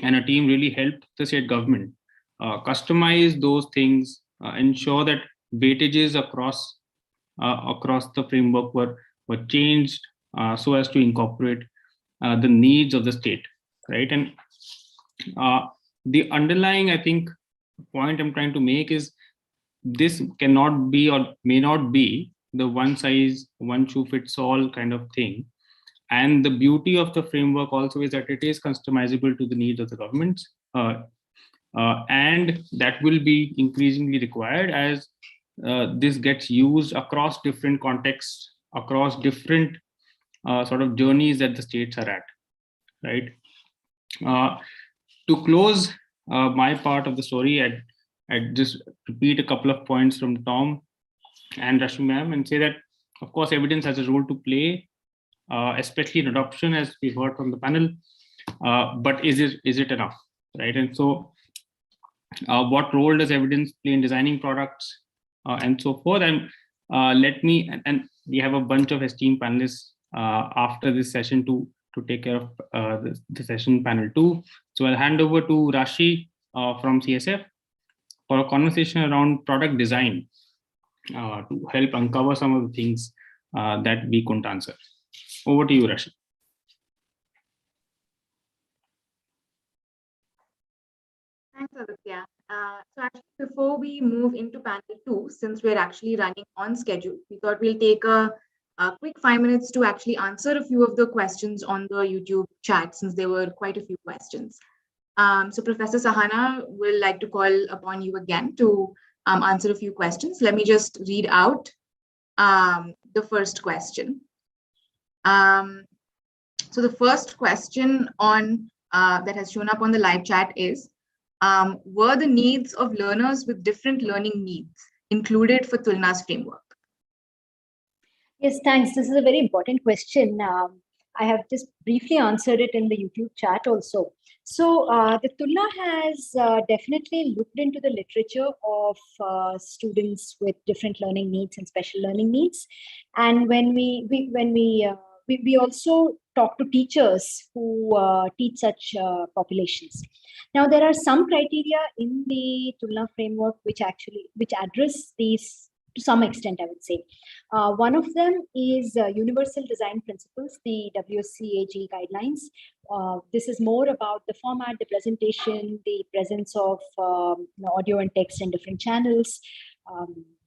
a team really helped the state government customize those things, ensure that weightages across the framework were changed so as to incorporate the needs of the state, right? And the underlying, I think, point I'm trying to make is this cannot be or may not be the one size, one shoe fits all kind of thing. And the beauty of the framework also is that it is customizable to the needs of the governments. And that will be increasingly required as this gets used across different contexts, across different sort of journeys that the states are at, right? To close my part of the story, I'd just repeat a couple of points from Tom and Rashmi ma'am and say that, of course, evidence has a role to play, especially in adoption, as we've heard from the panel. But is it enough, right? And so what role does evidence play in designing products and so forth? And and we have a bunch of esteemed panelists after this session to take care of the session panel 2. So I'll hand over to Rashi from CSF for a conversation around product design to help uncover some of the things that we couldn't answer. Over to you, Rashi. Thanks, Aditya. So actually, before we move into panel 2, since we're actually running on schedule, we thought we'll take a quick 5 minutes to actually answer a few of the questions on the YouTube chat, since there were quite a few questions. So Professor Sahana will like to call upon you again to answer a few questions. Let me just read out the first question. So the first question on that has shown up on the live chat is, were the needs of learners with different learning needs included for Tulna's framework? Yes, thanks. This is a very important question. I have just briefly answered it in the YouTube chat also. So the Tulna has definitely looked into the literature of students with different learning needs and special learning needs. And when we also talk to teachers who teach such populations. Now, there are some criteria in the Tulna framework which address these to some extent, I would say. One of them is Universal Design Principles, the WCAG guidelines. This is more about the format, the presentation, the presence of audio and text in different channels,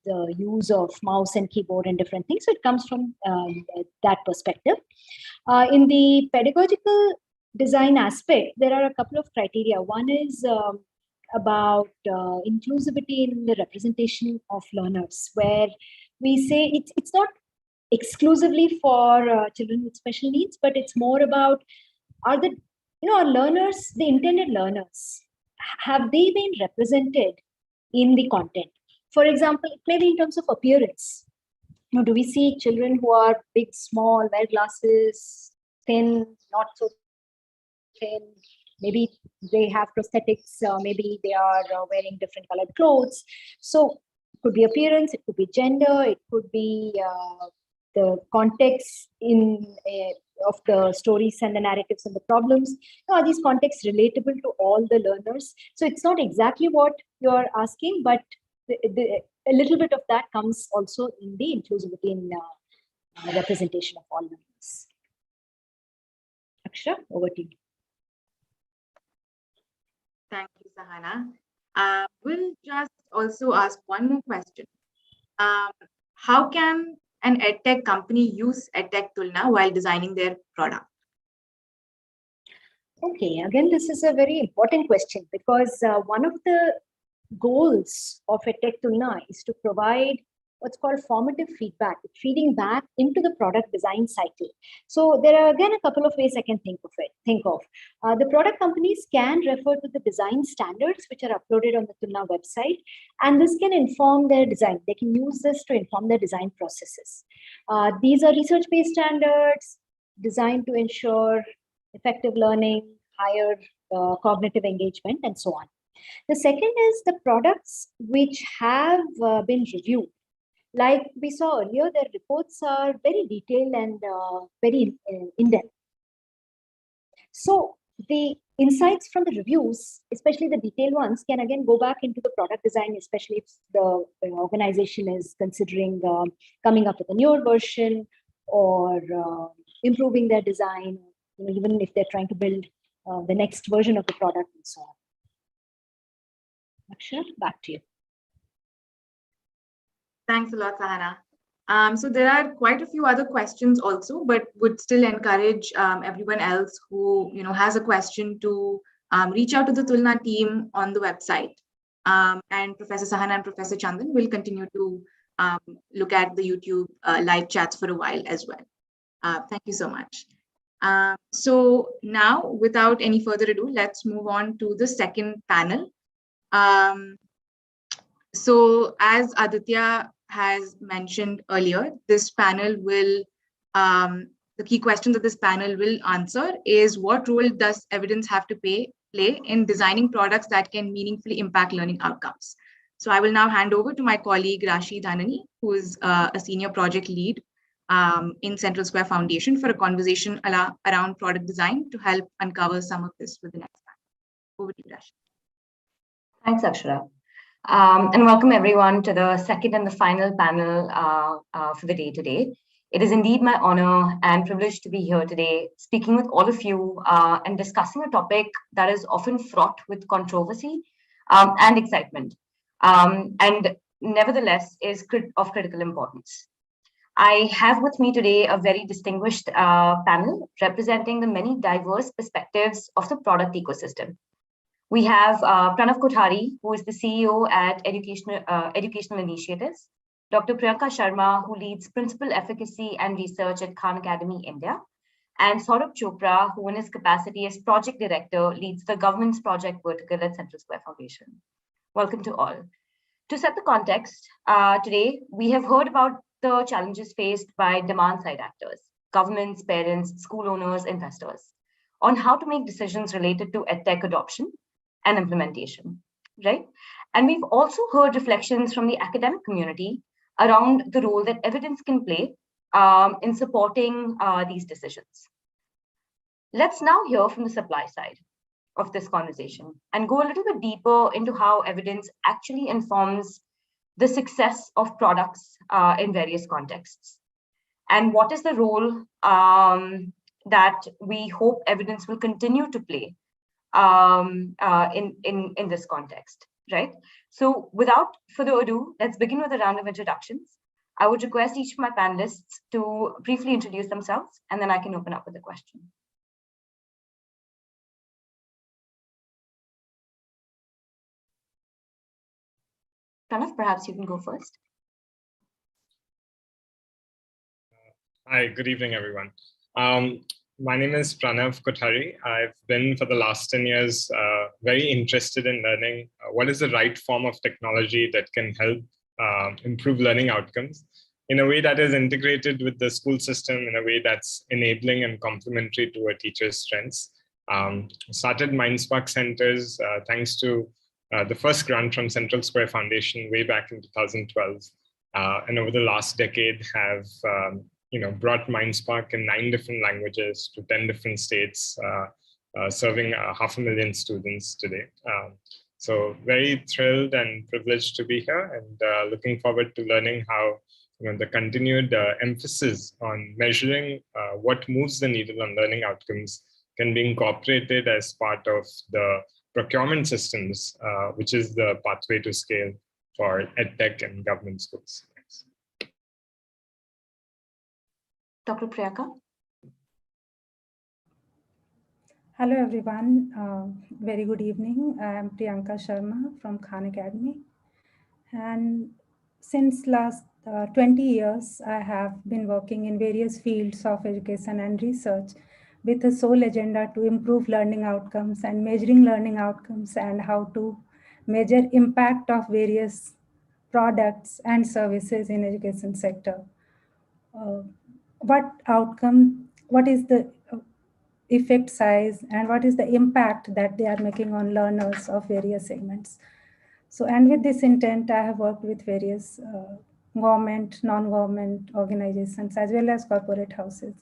the use of mouse and keyboard and different things. So it comes from that perspective. In the pedagogical design aspect, there are a couple of criteria. One is about inclusivity in the representation of learners, where we say it's not exclusively for children with special needs, but it's more about, are the our learners, the intended learners, have they been represented in the content. For example, it may be in terms of appearance. You know, do we see children who are big, small, wear glasses, thin, not so thin? Maybe they have prosthetics, maybe they are wearing different colored clothes. So it could be appearance, it could be gender, it could be the context of the stories and the narratives and the problems. Are these contexts relatable to all the learners? So it's not exactly what you're asking, but a little bit of that comes also in the inclusivity in representation of all learners. Akshara, over to you. Thank you, Sahana. We'll just also ask one more question. How can an EdTech company use EdTech Tulna while designing their product? Okay, again, this is a very important question because one of the goals of EdTech Tulna is to provide what's called formative feedback, feeding back into the product design cycle. So there are again a couple of ways I can think of. The product companies can refer to the design standards which are uploaded on the Tulna website, and this can inform their design. They can use this to inform their design processes. These are research-based standards designed to ensure effective learning, higher cognitive engagement, and so on. The second is the products which have been reviewed. Like we saw earlier, their reports are very detailed and very in-depth. So the insights from the reviews, especially the detailed ones, can again go back into the product design, especially if the organization is considering coming up with a newer version or improving their design, even if they're trying to build the next version of the product and so on. Akshara, back to you. Thanks a lot, Sahana. So there are quite a few other questions also, but would still encourage everyone else who has a question to reach out to the Tulna team on the website. And Professor Sahana and Professor Chandan will continue to look at the YouTube live chats for a while as well. Thank you so much. So now, without any further ado, let's move on to the second panel. So as Aditya has mentioned earlier, this panel will, the key question that this panel will answer is, what role does evidence have to play in designing products that can meaningfully impact learning outcomes? So I will now hand over to my colleague Rashi Dhanani, who is a senior project lead in Central Square Foundation, for a conversation around product design to help uncover some of this with the next panel. Over to you, Rashi. Thanks, Akshara. And welcome everyone to the second and the final panel for the day today. It is indeed my honor and privilege to be here today, speaking with all of you and discussing a topic that is often fraught with controversy and excitement, and nevertheless is of critical importance. I have with me today a very distinguished panel representing the many diverse perspectives of the product ecosystem. We have Pranav Kothari, who is the CEO at Educational Initiatives, Dr. Priyanka Sharma, who leads Principal Efficacy and Research at Khan Academy, India, and Saurabh Chopra, who in his capacity as Project Director leads the Government's Project Vertical at Central Square Foundation. Welcome to all. To set the context, today we have heard about the challenges faced by demand-side actors, governments, parents, school owners, investors, on how to make decisions related to EdTech adoption and implementation, right? And we've also heard reflections from the academic community around the role that evidence can play in supporting these decisions. Let's now hear from the supply side of this conversation and go a little bit deeper into how evidence actually informs the success of products in various contexts. And what is the role that we hope evidence will continue to play in this context, right? So without further ado, let's begin with a round of introductions. I would request each of my panelists to briefly introduce themselves, and then I can open up with a question. Pranav, perhaps you can go first. Hi, good evening, everyone. My name is Pranav Kothari. I've been for the last 10 years very interested in learning what is the right form of technology that can help improve learning outcomes in a way that is integrated with the school system, in a way that's enabling and complementary to a teacher's strengths. Started MindSpark Centers thanks to the first grant from Central Square Foundation way back in 2012. And over the last decade have brought MindSpark in 9 different languages to 10 different states, serving 500,000 students today. So very thrilled and privileged to be here, and looking forward to learning how the continued emphasis on measuring what moves the needle on learning outcomes can be incorporated as part of the procurement systems, which is the pathway to scale for EdTech and government schools. Thanks. Dr. Priyanka. Hello, everyone. Very good evening. I am Priyanka Sharma from Khan Academy. And since last 20 years, I have been working in various fields of education and research with a sole agenda to improve learning outcomes and measuring learning outcomes and how to measure impact of various products and services in education sector. What is the effect size and what is the impact that they are making on learners of various segments. So, and with this intent, I have worked with various government, non-government organizations, as well as corporate houses.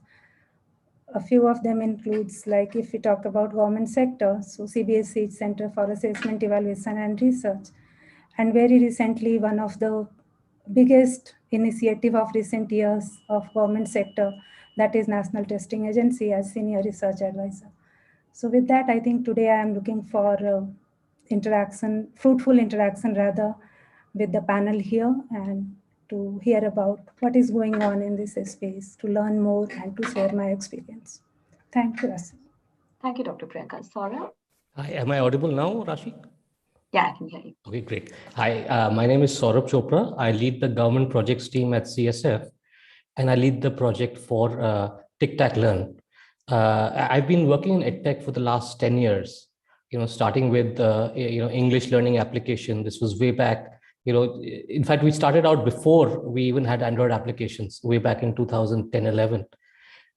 A few of them includes, like if we talk about government sector, so CBSE Center for Assessment, Evaluation and Research. And very recently, one of the biggest initiative of recent years of government sector, that is National Testing Agency as Senior Research Advisor. So with that, I think today I am looking for fruitful interaction rather, with the panel here, and to hear about what is going on in this space, to learn more and to share my experience. Thank you, Rashi. Thank you, Dr. Priyanka. Saurabh? Hi, am I audible now, Rashi? Yeah, I can hear you. Okay, great. Hi, my name is Saurabh Chopra. I lead the government projects team at CSF, and I lead the project for TIC-TAC Learn. I've been working in EdTech for the last 10 years, starting with English learning application. This was way back, in fact, we started out before we even had Android applications, way back in 2010-11.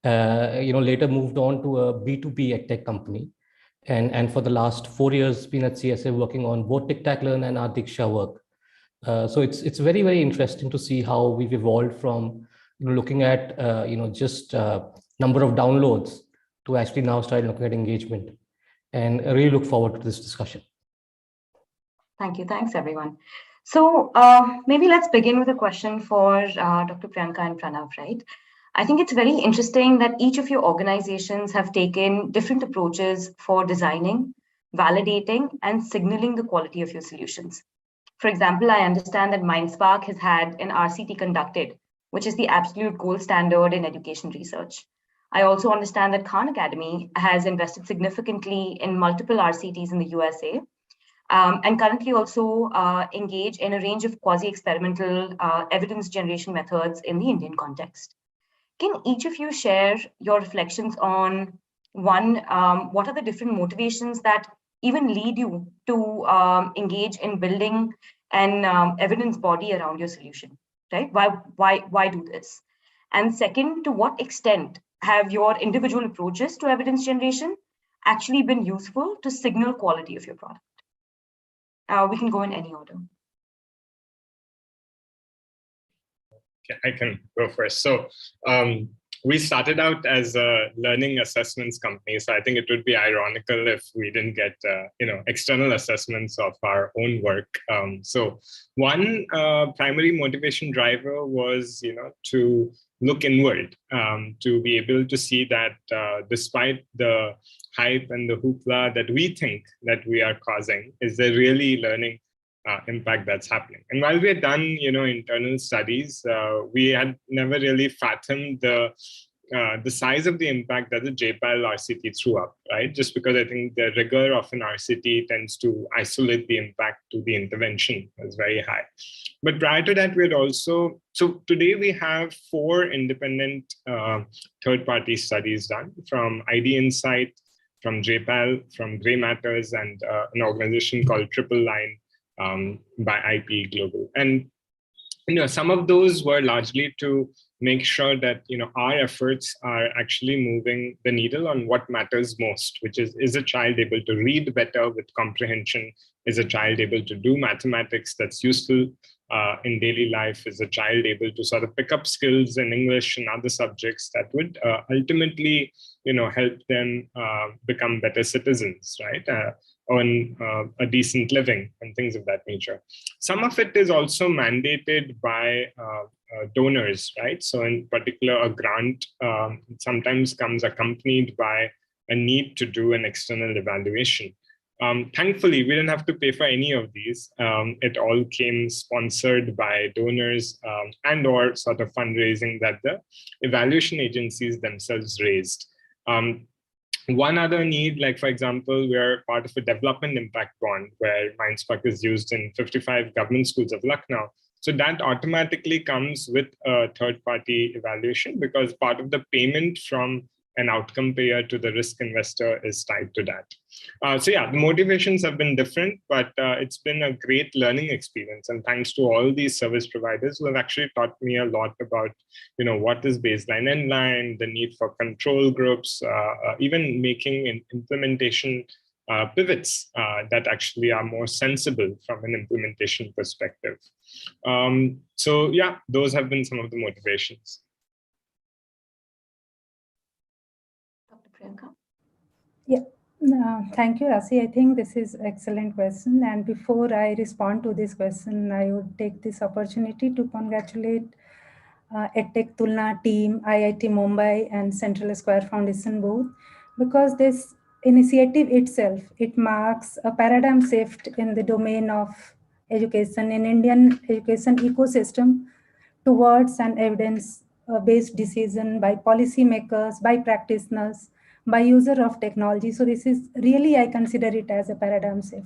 Later moved on to a B2B EdTech company. And for the last 4 years, been at CSF working on both TIC-TAC Learn and our Diksha work. So it's very, very interesting to see how we've evolved from looking at just number of downloads to actually now start looking at engagement. And I really look forward to this discussion. Thank you. Thanks, everyone. So maybe let's begin with a question for Dr. Priyanka and Pranav, right? I think it's very interesting that each of your organizations have taken different approaches for designing, validating, and signaling the quality of your solutions. For example, I understand that MindSpark has had an RCT conducted, which is the absolute gold standard in education research. I also understand that Khan Academy has invested significantly in multiple RCTs in the USA, and currently also engage in a range of quasi-experimental evidence generation methods in the Indian context. Can each of you share your reflections on, one, what are the different motivations that even lead you to engage in building an evidence body around your solution, right? Why do this? And second, to what extent have your individual approaches to evidence generation actually been useful to signal quality of your product? We can go in any order. I can go first. So we started out as a learning assessments company. So I think it would be ironical if we didn't get external assessments of our own work. So one primary motivation driver was to look inward, to be able to see that despite the hype and the hoopla that we think that we are causing, is there really learning impact that's happening? And while we had done internal studies, we had never really fathomed the the size of the impact that the JPAL RCT threw up, right? Just because I think the rigor of an RCT tends to isolate the impact to the intervention is very high. But prior to that, we had also, so today we have 4 independent third-party studies done from ID Insight, from JPAL, from Grey Matters, and an organization called Triple Line by IP Global. And some of those were largely to make sure that our efforts are actually moving the needle on what matters most, which is a child able to read better with comprehension? Is a child able to do mathematics that's useful in daily life? Is a child able to sort of pick up skills in English and other subjects that would ultimately help them become better citizens, right? On a decent living and things of that nature. Some of it is also mandated by donors, right? So in particular, a grant sometimes comes accompanied by a need to do an external evaluation. Thankfully, we didn't have to pay for any of these. It all came sponsored by donors and or sort of fundraising that the evaluation agencies themselves raised. One other need, like for example, we're part of a development impact bond where MindSpark is used in 55 government schools of Lucknow. So that automatically comes with a third-party evaluation because part of the payment from an outcome payer to the risk investor is tied to that. So yeah, the motivations have been different, but it's been a great learning experience. And thanks to all these service providers who have actually taught me a lot about, what is baseline endline, the need for control groups, even making implementation pivots that actually are more sensible from an implementation perspective. So yeah, those have been some of the motivations. Yeah, thank you, Rasi. I think this is an excellent question. And before I respond to this question, I would take this opportunity to congratulate EdTech Tulna team, IIT Mumbai, and Central Square Foundation both, because this initiative itself, it marks a paradigm shift in the domain of education in Indian education ecosystem towards an evidence-based decision by policymakers, by practitioners, by user of technology. So this is really, I consider it as a paradigm shift.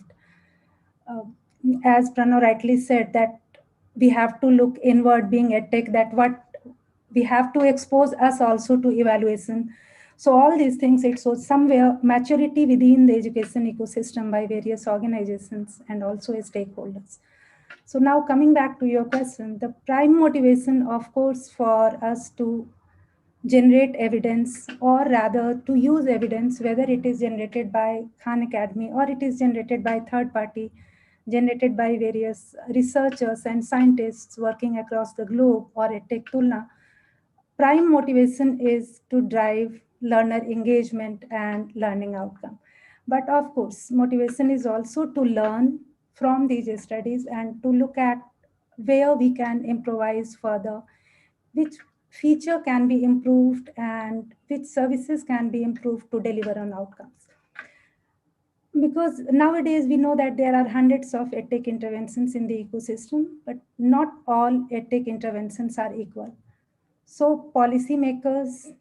As Pranav rightly said, that we have to look inward being EdTech, that what we have to expose us also to evaluation. So all these things, it shows somewhere maturity within the education ecosystem by various organizations and also stakeholders. So now coming back to your question, the prime motivation, of course, for us to generate evidence, or rather to use evidence, whether it is generated by Khan Academy or it is generated by third party, generated by various researchers and scientists working across the globe or EdTech Tulna, prime motivation is to drive learner engagement and learning outcome. But of course, motivation is also to learn from these studies and to look at where we can improvise further, which feature can be improved and which services can be improved to deliver on outcomes. Because nowadays we know that there are hundreds of EdTech interventions in the ecosystem, but not all EdTech interventions are equal. So policymakers,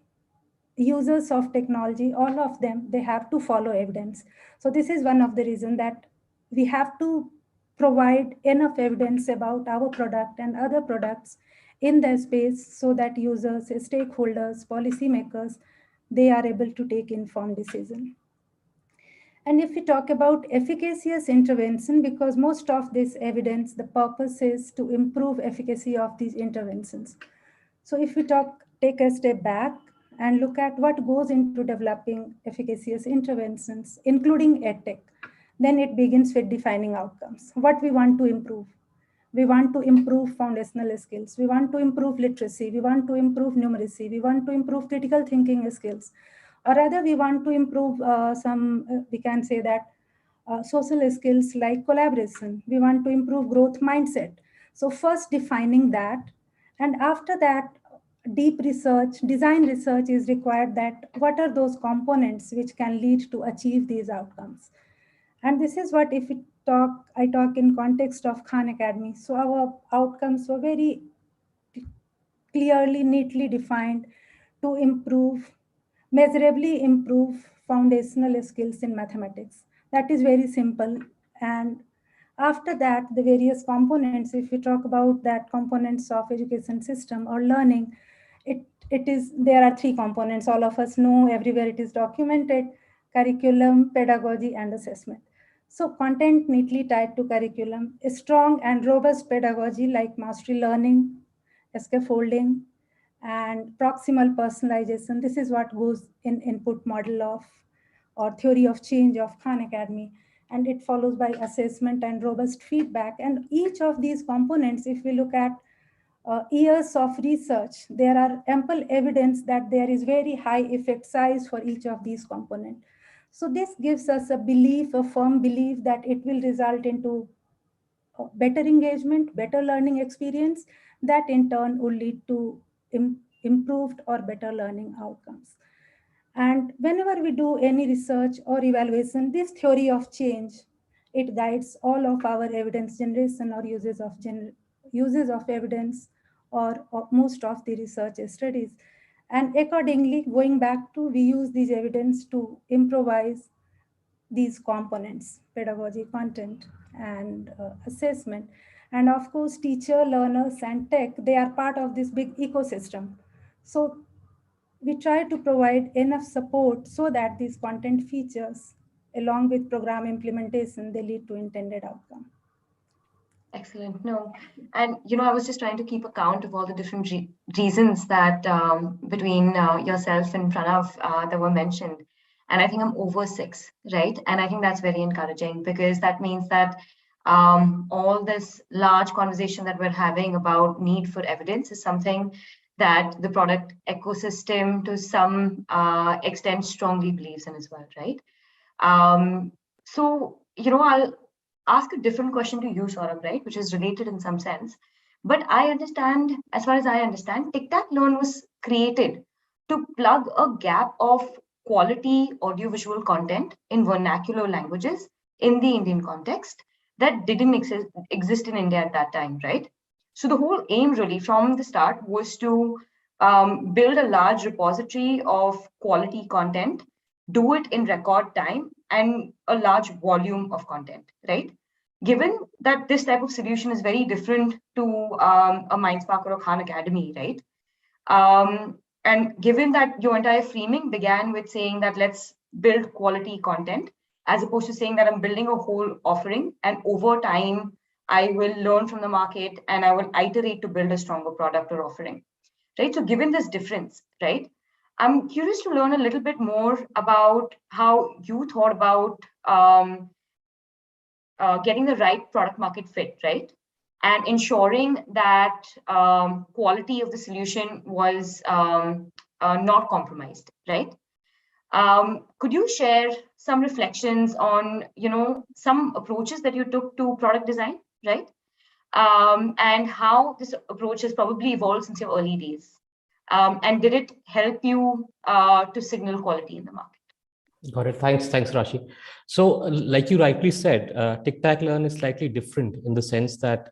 users of technology, all of them, they have to follow evidence. So this is one of the reasons that we have to provide enough evidence about our product and other products in the space so that users, stakeholders, policymakers, they are able to take informed decision. And if we talk about efficacious intervention, because most of this evidence, the purpose is to improve efficacy of these interventions. So if we take a step back and look at what goes into developing efficacious interventions, including EdTech, then it begins with defining outcomes. What we want to improve. We want to improve foundational skills. We want to improve literacy. We want to improve numeracy. We want to improve critical thinking skills. Or rather, we want to improve we can say that social skills like collaboration. We want to improve growth mindset. So first defining that, and after that, deep research, design research is required, that what are those components which can lead to achieve these outcomes. And this is what, if I talk in context of Khan Academy. So our outcomes were very clearly, neatly defined to measurably improve foundational skills in mathematics. That is very simple. And after that, the various components, if we talk about that components of education system or learning, there are three components. All of us know, everywhere it is documented: curriculum, pedagogy, and assessment. So content neatly tied to curriculum, a strong and robust pedagogy like mastery learning, scaffolding, and proximal personalization. This is what goes in input model of or theory of change of Khan Academy. And it follows by assessment and robust feedback. And each of these components, if we look at years of research, there are ample evidence that there is very high effect size for each of these components. So this gives us a belief, a firm belief, that it will result into better engagement, better learning experience, that in turn will lead to improved or better learning outcomes. And whenever we do any research or evaluation, this theory of change, it guides all of our evidence generation or uses of evidence or most of the research studies. And accordingly, going back to, we use these evidence to improvise these components: pedagogy, content, and assessment. And of course, teacher, learners, and tech, they are part of this big ecosystem. So we try to provide enough support so that these content features, along with program implementation, they lead to intended outcome. Excellent. No, and I was just trying to keep account of all the different reasons that between yourself and Pranav that were mentioned. And I think I'm over 6, right? And I think that's very encouraging, because that means that all this large conversation that we're having about need for evidence is something that the product ecosystem to some extent strongly believes in as well, right? So, I'll ask a different question to you, Saurabh, right? Which is related in some sense. But I understand, as far as I understand, TikTok Learn was created to plug a gap of quality audiovisual content in vernacular languages in the Indian context that didn't exist in India at that time, right? So the whole aim really from the start was to build a large repository of quality content, do it in record time and a large volume of content, right? Given that this type of solution is very different to a Mindspark or a Khan Academy, right? And given that your entire framing began with saying that let's build quality content, as opposed to saying that I'm building a whole offering and over time, I will learn from the market and I will iterate to build a stronger product or offering, right? So given this difference, right, I'm curious to learn a little bit more about how you thought about getting the right product market fit, right? And ensuring that quality of the solution was not compromised, right? Could you share some reflections on, some approaches that you took to product design, right? And how this approach has probably evolved since your early days? And did it help you to signal quality in the market? Got it. Thanks, Rashi. So, like you rightly said, TikTok Learn is slightly different in the sense that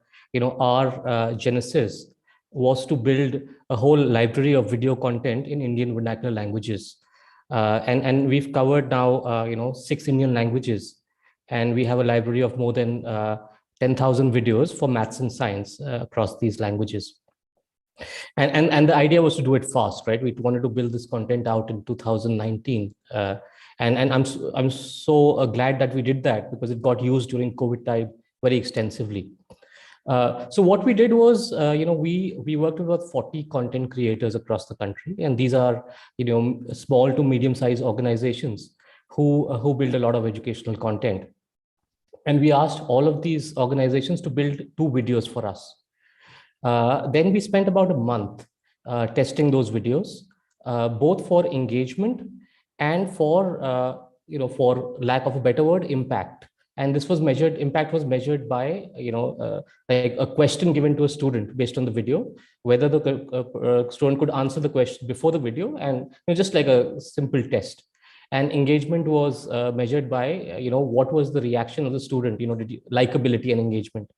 our genesis was to build a whole library of video content in Indian vernacular languages, and we've covered now 6 Indian languages, and we have a library of more than 10,000 videos for maths and science across these languages. And the idea was to do it fast, right? We wanted to build this content out in 2019. And I'm so glad that we did that, because it got used during COVID time very extensively. So what we did was, we worked with about 40 content creators across the country, and these are, small to medium-sized organizations who build a lot of educational content. And we asked all of these organizations to build 2 videos for us. Then we spent about a month testing those videos, both for engagement and for lack of a better word, impact. And this was measured, impact was measured by, like a question given to a student based on the video, whether the student could answer the question before the video, and just like a simple test. And engagement was measured by, what was the reaction of the student, likability and engagement.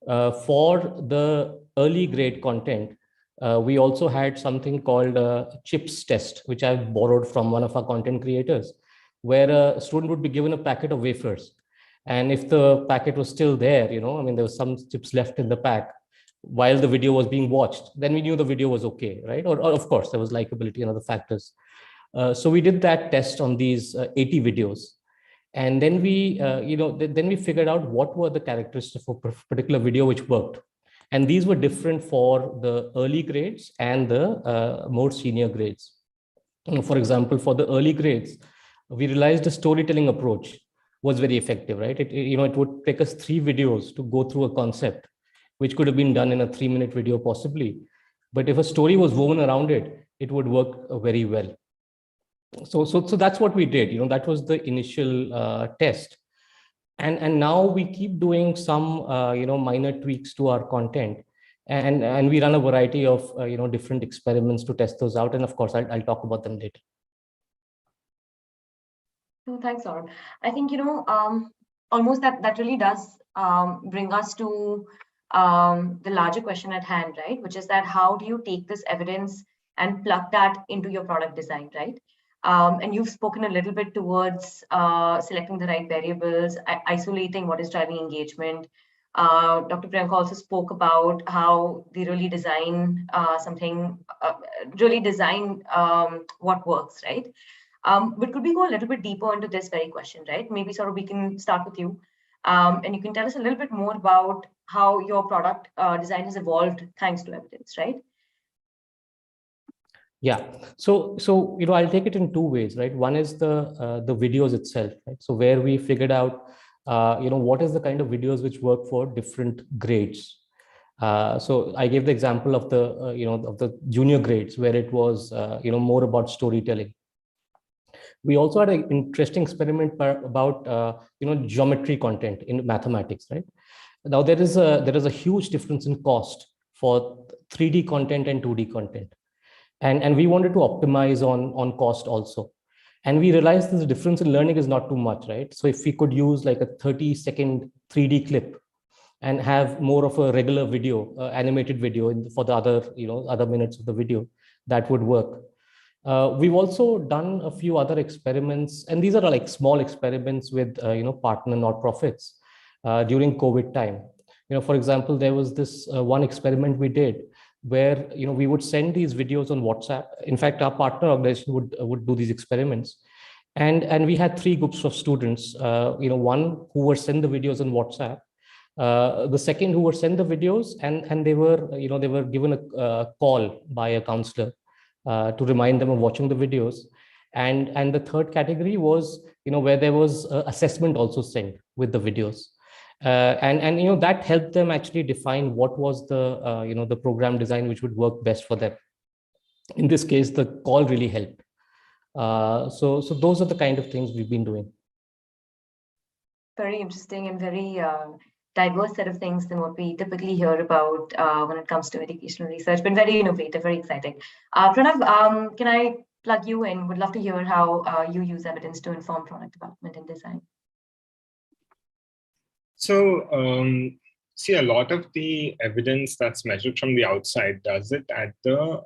For the early grade content, we also had something called a chips test, which I've borrowed from one of our content creators, where a student would be given a packet of wafers. And if the packet was still there, I mean, there was some chips left in the pack while the video was being watched, then we knew the video was okay, right? Or of course, there was likability and other factors. So we did that test on these 80 videos. And then we, then we figured out what were the characteristics of a particular video which worked. And these were different for the early grades and the more senior grades. For example, for the early grades, we realized the storytelling approach was very effective, right? It would take us 3 videos to go through a concept, which could have been done in a 3-minute video possibly. But if a story was woven around it, it would work very well. So that's what we did. That was the initial test. And now we keep doing some minor tweaks to our content, and we run a variety of different experiments to test those out. And of course, I'll talk about them later. No, thanks, Saurabh. I think almost that really does bring us to the larger question at hand, right? Which is that how do you take this evidence and plug that into your product design, right? And you've spoken a little bit towards selecting the right variables, isolating what is driving engagement. Dr. Priyanka also spoke about how they really design what works, right? But could we go a little bit deeper into this very question, right? Maybe sort of we can start with you, and you can tell us a little bit more about how your product design has evolved thanks to evidence, right? Yeah. So I'll take it in 2 ways, right? One is the videos itself, right? So where we figured out, what is the kind of videos which work for different grades. So I gave the example of the of the junior grades where it was more about storytelling. We also had an interesting experiment about geometry content in mathematics, right? Now there is a huge difference in cost for 3D content and 2D content. And we wanted to optimize on cost also. And we realized the difference in learning is not too much, right? So if we could use like a 30-second 3D clip and have more of a regular video, animated video for the other minutes of the video, that would work. We've also done a few other experiments, and these are like small experiments with partner not-profits during COVID time. For example, there was this one experiment we did where we would send these videos on WhatsApp. In fact, our partner organization would do these experiments, and we had 3 groups of students. One who would send the videos on WhatsApp, the second who would send the videos, and they were given a call by a counselor to remind them of watching the videos, and the third category was where there was assessment also sent with the videos. And that helped them actually define what was the program design which would work best for them. In this case, the call really helped. So those are the kind of things we've been doing. Very interesting and very diverse set of things than what we typically hear about when it comes to educational research, but very innovative, very exciting. Pranav, can I plug you in? Would love to hear how you use evidence to inform product development and design. So, see, a lot of the evidence that's measured from the outside does it at the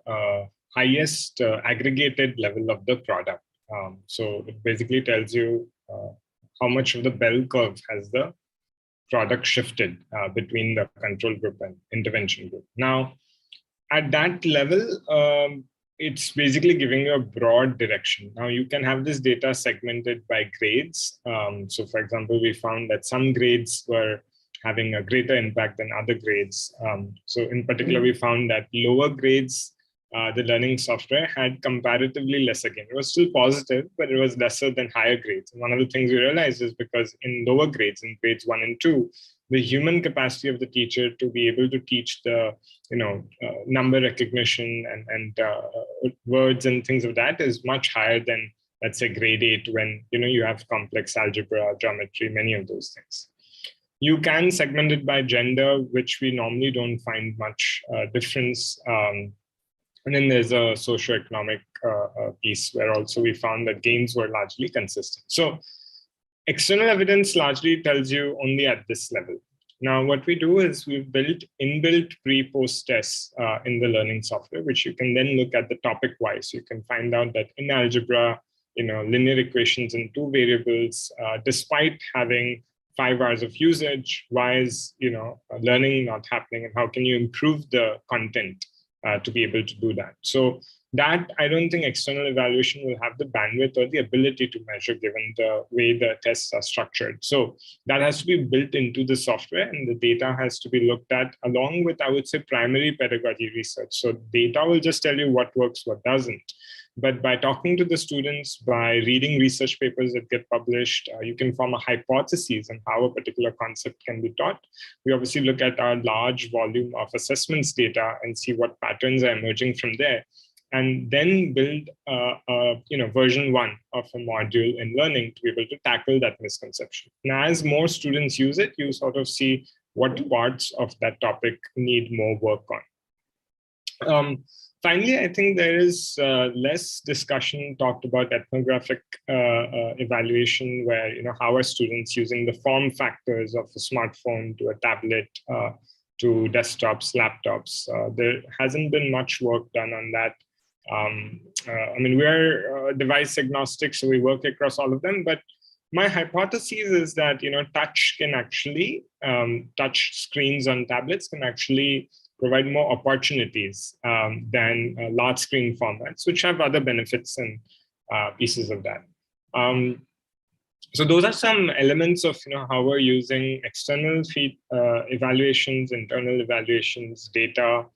highest aggregated level of the product. So it basically tells you how much of the bell curve has the product shifted between the control group and intervention group. Now, at that level, it's basically giving you a broad direction. Now you can have this data segmented by grades. So for example, we found that some grades were having a greater impact than other grades. So in particular, we found that lower grades, the learning software had comparatively lesser gain. It was still positive, but it was lesser than higher grades. And one of the things we realized is because in lower grades, in grades 1 and 2, the human capacity of the teacher to be able to teach the number recognition and words and things of that is much higher than, let's say, grade 8 when you have complex algebra, geometry, many of those things. You can segment it by gender, which we normally don't find much difference. And then there's a socioeconomic piece where also we found that gains were largely consistent. So external evidence largely tells you only at this level. Now, what we do is we've built inbuilt pre-post tests in the learning software, which you can then look at the topic-wise. You can find out that in algebra, linear equations in 2 variables, despite having 5 hours of usage, why is learning not happening, and how can you improve the content to be able to do that? So that, I don't think external evaluation will have the bandwidth or the ability to measure given the way the tests are structured. So that has to be built into the software, and the data has to be looked at along with, I would say, primary pedagogy research. So data will just tell you what works, what doesn't. But by talking to the students, by reading research papers that get published, you can form a hypothesis on how a particular concept can be taught. We obviously look at our large volume of assessments data and see what patterns are emerging from there, and then build version 1 of a module in learning to be able to tackle that misconception. Now, as more students use it, you sort of see what parts of that topic need more work on. Finally, I think there is less discussion talked about ethnographic evaluation, where, how are students using the form factors of a smartphone to a tablet to desktops, laptops. There hasn't been much work done on that. I mean, we're device agnostic, so we work across all of them. But my hypothesis is that, touch can actually, touch screens on tablets can actually provide more opportunities than large screen formats, which have other benefits and pieces of that. So those are some elements of how we're using external evaluations, internal evaluations, data,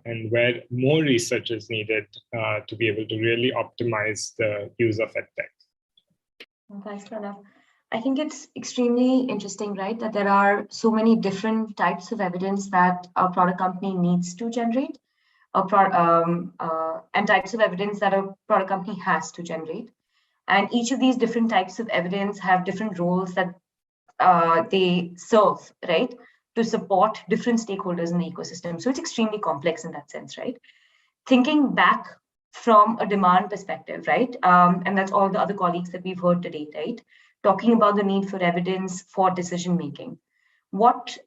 and where more research is needed to be able to really optimize the use of EdTech. Thanks, Pranav. I think it's extremely interesting, right, that there are so many different types of evidence that a product company needs to generate, and types of evidence that a product company has to generate. And each of these different types of evidence have different roles that they serve, right, to support different stakeholders in the ecosystem. So it's extremely complex in that sense, right? Thinking back from a demand perspective, right, and that's all the other colleagues that we've heard today, right? Talking about the need for evidence for decision making. What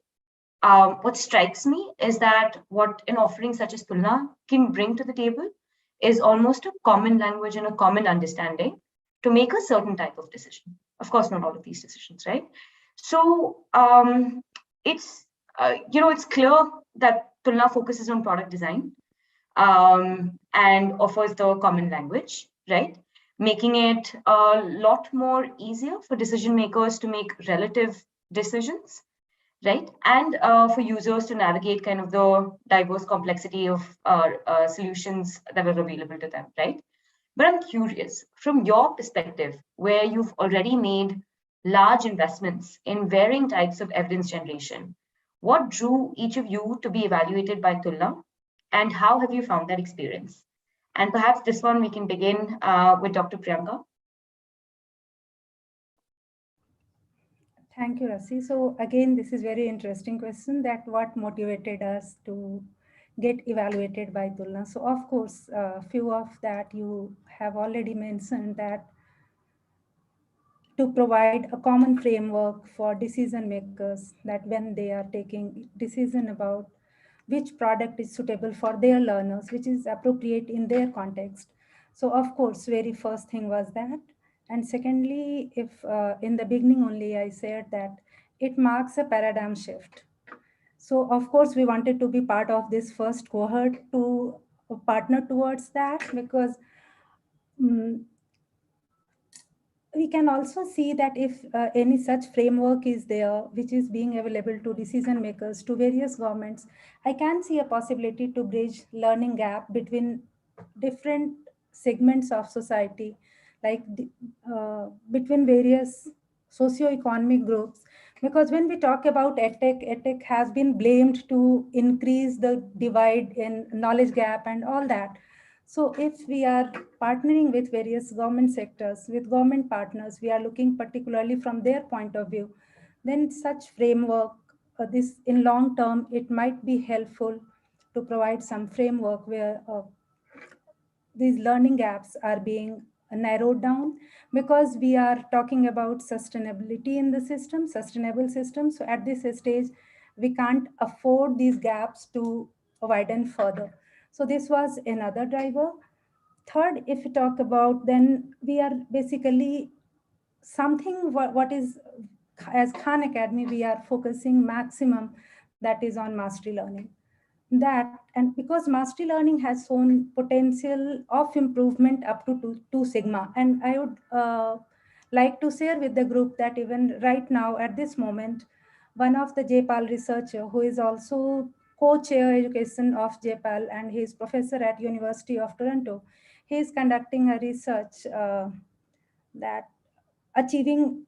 strikes me is that what an offering such as Tulna can bring to the table is almost a common language and a common understanding to make a certain type of decision. Of course, not all of these decisions, right? So it's clear that Tulna focuses on product design and offers the common language, right? Making it a lot more easier for decision makers to make relative decisions, right? And for users to navigate kind of the diverse complexity of solutions that are available to them, right? But I'm curious, from your perspective, where you've already made large investments in varying types of evidence generation, what drew each of you to be evaluated by Tulna, and how have you found that experience? And perhaps this one we can begin with Dr. Priyanka. Thank you, Rasi. So again, this is very interesting question, that what motivated us to get evaluated by Tulna. So of course, few of that you have already mentioned, that to provide a common framework for decision makers, that when they are taking decision about which product is suitable for their learners, which is appropriate in their context. So of course, very first thing was that. And secondly, if in the beginning only I said that it marks a paradigm shift. So of course, we wanted to be part of this first cohort to partner towards that, because we can also see that if any such framework is there, which is being available to decision makers, to various governments, I can see a possibility to bridge learning gap between different segments of society, like between various socio-economic groups. Because when we talk about EdTech has been blamed to increase the divide in knowledge gap and all that. So if we are partnering with various government sectors, with government partners, we are looking particularly from their point of view, then such framework, this in long term, it might be helpful to provide some framework where these learning gaps are being narrowed down, because we are talking about sustainability in the system, sustainable system. So at this stage, we can't afford these gaps to widen further. So this was another driver. Third, if we talk about, then we are basically something what is, as Khan Academy, we are focusing maximum that is on mastery learning. That, and because mastery learning has shown potential of improvement up to 2 sigma. And I would like to share with the group that even right now at this moment, one of the JPAL researcher who is also co-chair education of JPAL and he is professor at University of Toronto, he is conducting a research that achieving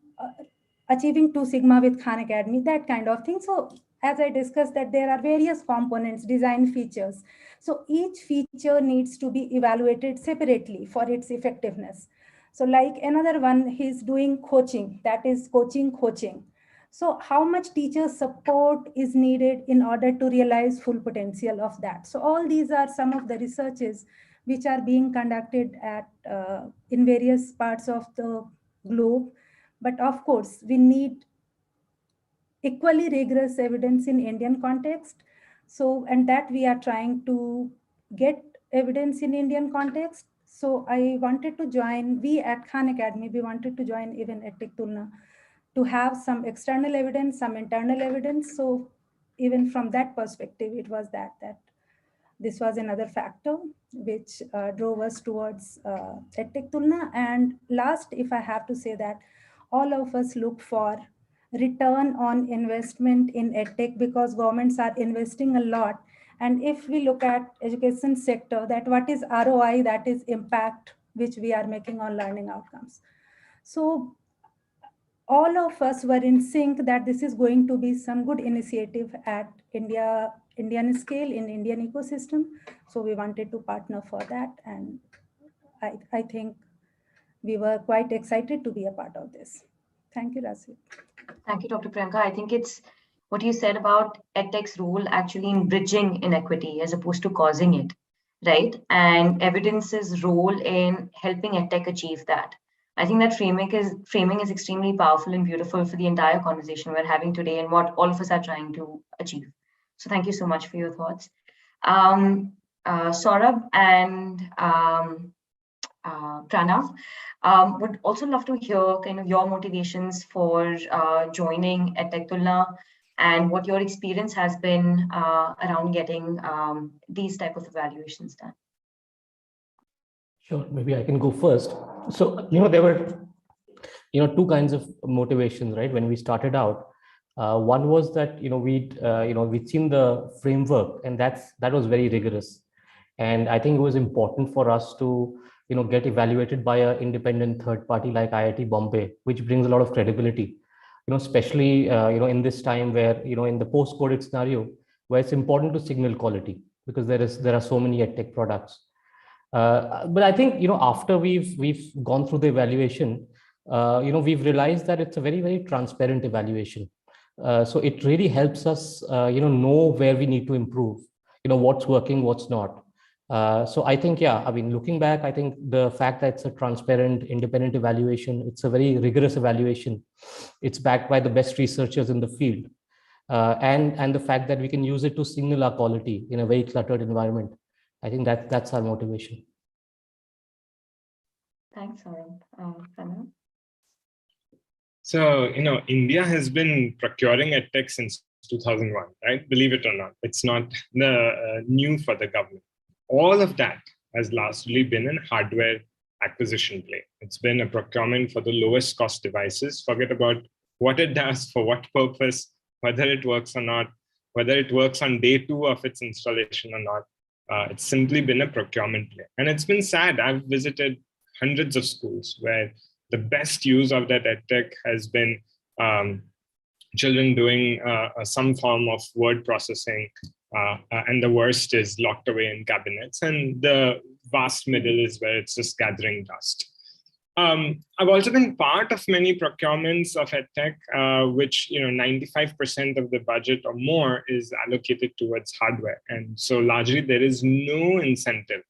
2 sigma with Khan Academy, that kind of thing. So as I discussed, that there are various components, design features. So each feature needs to be evaluated separately for its effectiveness. So like another one, he's doing coaching, that is coaching. So how much teacher support is needed in order to realize full potential of that? So all these are some of the researches which are being conducted at in various parts of the globe. But of course, we need equally rigorous evidence in Indian context. So, and that we are trying to get evidence in Indian context. So I wanted to join, we at Khan Academy, we wanted to join even EdTech Tulna to have some external evidence, some internal evidence. So even from that perspective, it was that this was another factor which drove us towards EdTech Tulna. And last, if I have to say that, all of us look for return on investment in EdTech because governments are investing a lot. And if we look at education sector, that what is ROI, that is impact which we are making on learning outcomes. So all of us were in sync that this is going to be some good initiative at Indian scale in Indian ecosystem. So we wanted to partner for that. And I think we were quite excited to be a part of this. Thank you, Rasi. Thank you, Dr. Priyanka. I think it's what you said about EdTech's role actually in bridging inequity as opposed to causing it, right? And evidence's role in helping EdTech achieve that. I think that framing is extremely powerful and beautiful for the entire conversation we're having today and what all of us are trying to achieve. So thank you so much for your thoughts. Saurabh and Pranav, would also love to hear kind of your motivations for joining EdTech Tulna and what your experience has been around getting these type of evaluations done. Sure, maybe I can go first. So, there were, 2 kinds of motivations, right? When we started out, one was that, we'd seen the framework and that was very rigorous. And I think it was important for us to, get evaluated by an independent third party like IIT Bombay, which brings a lot of credibility, especially, in this time where, in the post-COVID scenario, where it's important to signal quality because there are so many EdTech products. But I think, after we've gone through the evaluation, we've realized that it's a very, very transparent evaluation. So it really helps us, know where we need to improve, what's working, what's not. So I think, looking back, I think the fact that it's a transparent, independent evaluation, it's a very rigorous evaluation. It's backed by the best researchers in the field. And the fact that we can use it to signal our quality in a very cluttered environment. I think that's our motivation. Thanks, Saurabh. So, India has been procuring EdTech since 2001, right? Believe it or not, it's not new for the government. All of that has largely been in hardware acquisition play. It's been a procurement for the lowest cost devices. Forget about what it does, for what purpose, whether it works or not, whether it works on day 2 of its installation or not. It's simply been a procurement play. And it's been sad. I've visited hundreds of schools where the best use of that EdTech has been children doing some form of word processing, and the worst is locked away in cabinets, and the vast middle is where it's just gathering dust. I've also been part of many procurements of EdTech, which 95% of the budget or more is allocated towards hardware, and so largely there is no incentive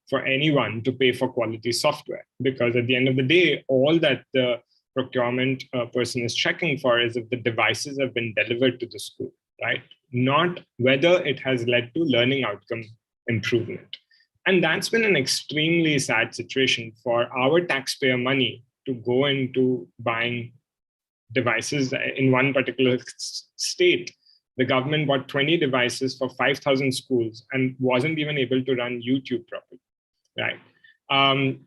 for anyone to pay for quality software, because at the end of the day, all that the procurement person is checking for is if the devices have been delivered to the school, right? Not whether it has led to learning outcome improvement. And that's been an extremely sad situation for our taxpayer money to go into buying devices. In one particular state, the government bought 20 devices for 5,000 schools and wasn't even able to run YouTube properly, right?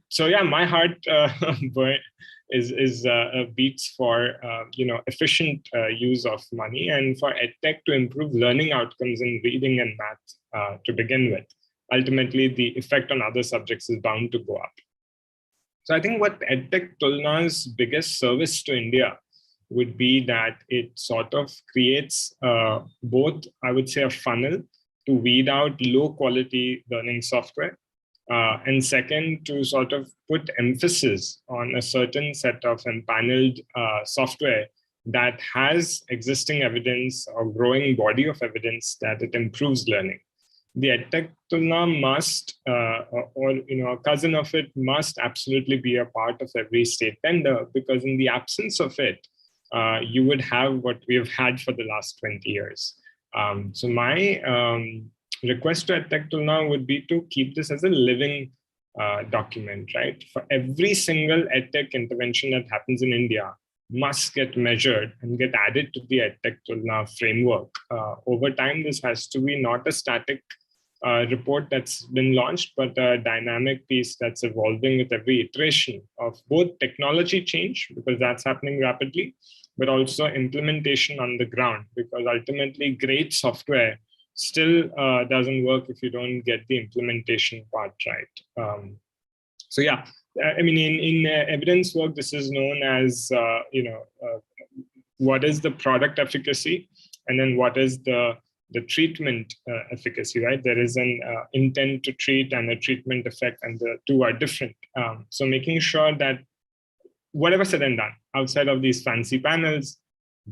So yeah, my heart beats for efficient use of money and for EdTech to improve learning outcomes in reading and math to begin with. Ultimately, the effect on other subjects is bound to go up. So I think what EdTech Tulna's biggest service to India would be that it sort of creates both, I would say, a funnel to weed out low quality learning software. And second, to sort of put emphasis on a certain set of empaneled software that has existing evidence or growing body of evidence that it improves learning. The EdTech Tulna must, or a cousin of it must absolutely be a part of every state tender, because in the absence of it, you would have what we have had for the last 20 years. So my request to EdTech Tulna would be to keep this as a living document, right? For every single EdTech intervention that happens in India must get measured and get added to the EdTech Tulna framework. Over time, this has to be not a static report that's been launched, but a dynamic piece that's evolving with every iteration of both technology change, because that's happening rapidly, but also implementation on the ground, because ultimately great software still doesn't work if you don't get the implementation part right. So yeah, I mean, in evidence work, this is known as, what is the product efficacy, and then what is the treatment efficacy, right? There is an intent to treat and a treatment effect, and the two are different. So making sure that whatever said and done outside of these fancy panels,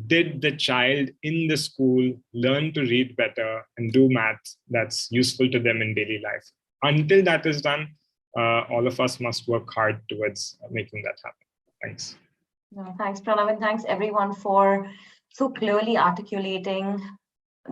did the child in the school learn to read better and do math that's useful to them in daily life? Until that is done, all of us must work hard towards making that happen. Thanks. No, thanks, Pranav, and thanks everyone for so clearly articulating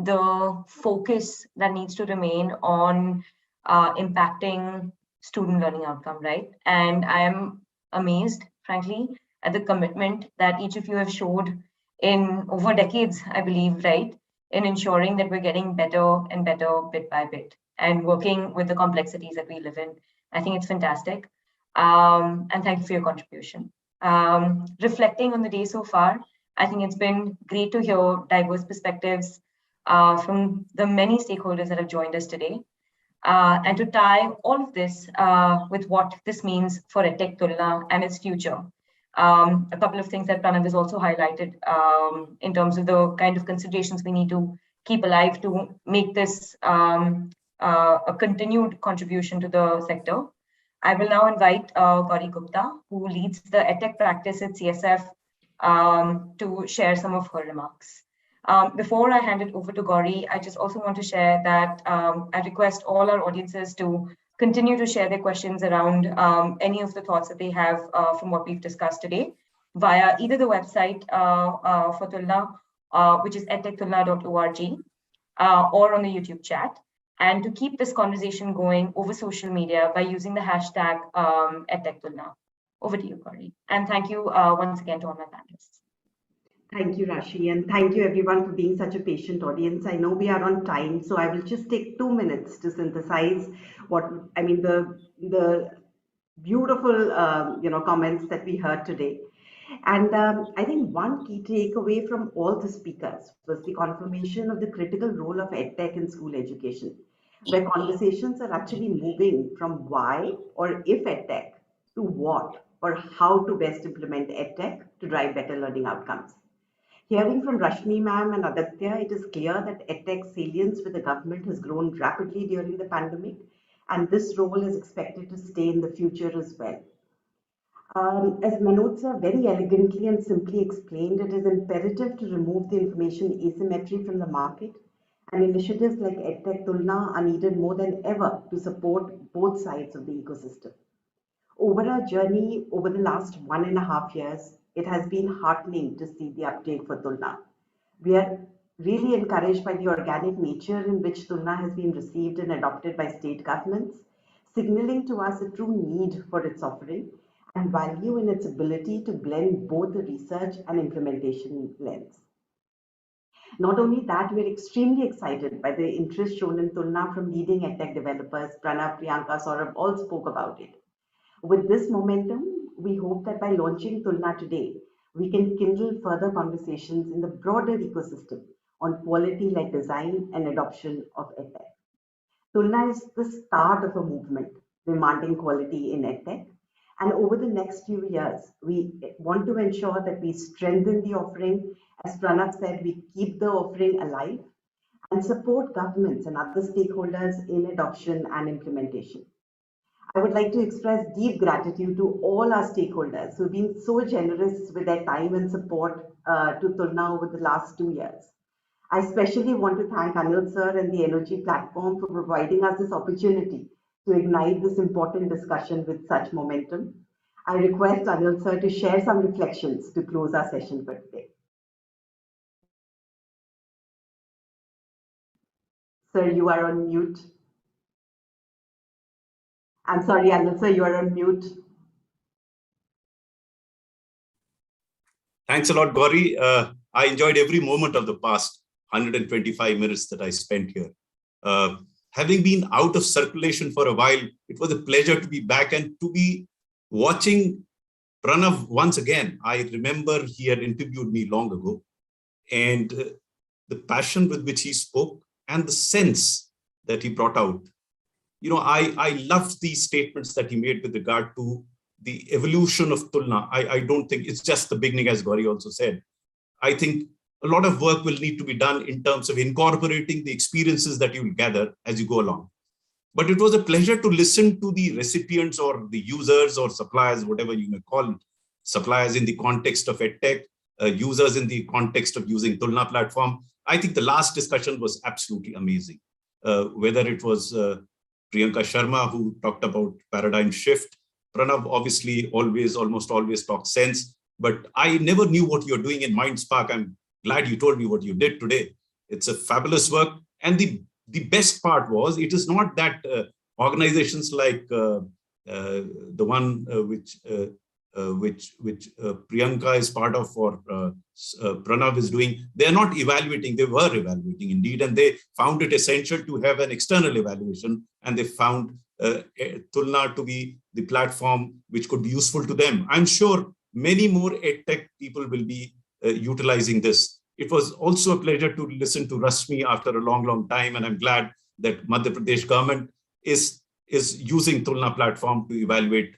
the focus that needs to remain on impacting student learning outcome, right? And I am amazed, frankly, at the commitment that each of you have showed in over decades, I believe, right, in ensuring that we're getting better and better bit by bit and working with the complexities that we live in. I think it's fantastic. And thank you for your contribution. Reflecting on the day so far, I think it's been great to hear diverse perspectives from the many stakeholders that have joined us today, and to tie all of this with what this means for EdTech Tulna and its future. A couple of things that Pranav has also highlighted in terms of the kind of considerations we need to keep alive to make this a continued contribution to the sector. I will now invite Gauri Gupta, who leads the EdTech practice at CSF, to share some of her remarks. Before I hand it over to Gauri, I just also want to share that I request all our audiences to continue to share their questions around any of the thoughts that they have from what we've discussed today via either the website for Tulna, which is edtechtulna.org, or on the YouTube chat, and to keep this conversation going over social media by using the hashtag #EdTechTulna. Over to you, Gauri. And thank you once again to all my panelists. Thank you, Rashi, and thank you everyone for being such a patient audience. I know we are on time, so I will just take 2 minutes to synthesize the beautiful comments that we heard today. And I think one key takeaway from all the speakers was the confirmation of the critical role of EdTech in school education, where conversations are actually moving from why or if EdTech to what or how to best implement EdTech to drive better learning outcomes. Hearing from Rashmi ma'am and Aditya, it is clear that EdTech salience with the government has grown rapidly during the pandemic, and this role is expected to stay in the future as well. As Manoj sir very elegantly and simply explained, it is imperative to remove the information asymmetry from the market And initiatives like EdTech Tulna are needed more than ever to support both sides of the ecosystem. Over our journey over the last 1.5 years, it has been heartening to see the uptake for Tulna. We are really encouraged by the organic nature in which Tulna has been received and adopted by state governments, signaling to us a true need for its offering and value in its ability to blend both the research and implementation lens. Not only that, we're extremely excited by the interest shown in Tulna from leading EdTech developers. Pranav, Priyanka, Saurabh all spoke about it. With this momentum, we hope that by launching Tulna today, we can kindle further conversations in the broader ecosystem on quality-led design and adoption of EdTech. Tulna is the start of a movement demanding quality in EdTech. And over the next few years, we want to ensure that we strengthen the offering. As Pranav said, we keep the offering alive and support governments and other stakeholders in adoption and implementation. I would like to express deep gratitude to all our stakeholders who've been so generous with their time and support to Tulna over the last 2 years. I especially want to thank Anil sir and the Energy platform for providing us this opportunity to ignite this important discussion with such momentum. I request Anil sir to share some reflections to close our session for today. Sir, you are on mute. I'm sorry, Anil sir, you are on mute. Thanks a lot, Gauri. I enjoyed every moment of the past 125 minutes that I spent here. Having been out of circulation for a while, it was a pleasure to be back and to be watching Pranav once again. I remember he had interviewed me long ago, and the passion with which he spoke and the sense that he brought out. You know, I loved these statements that he made with regard to the evolution of Tulna. I don't think it's just the beginning, as Gauri also said. I think a lot of work will need to be done in terms of incorporating the experiences that you will gather as you go along. But it was a pleasure to listen to the recipients or the users or suppliers, whatever you may call it, suppliers in the context of EdTech, users in the context of using Tulna platform. I think the last discussion was absolutely amazing. Whether it was Priyanka Sharma, who talked about paradigm shift. Pranav obviously almost always talks sense, but I never knew what you're doing in MindSpark. I'm glad you told me what you did today. It's a fabulous work. And the best part was, it is not that organizations like the one which Priyanka is part of or Pranav is doing, they're not evaluating, they were evaluating indeed, and they found it essential to have an external evaluation, and they found Tulna to be the platform which could be useful to them. I'm sure many more EdTech people will be utilizing this. It was also a pleasure to listen to Rashmi after a long time, and I'm glad that Madhya Pradesh government is using Tulna platform to evaluate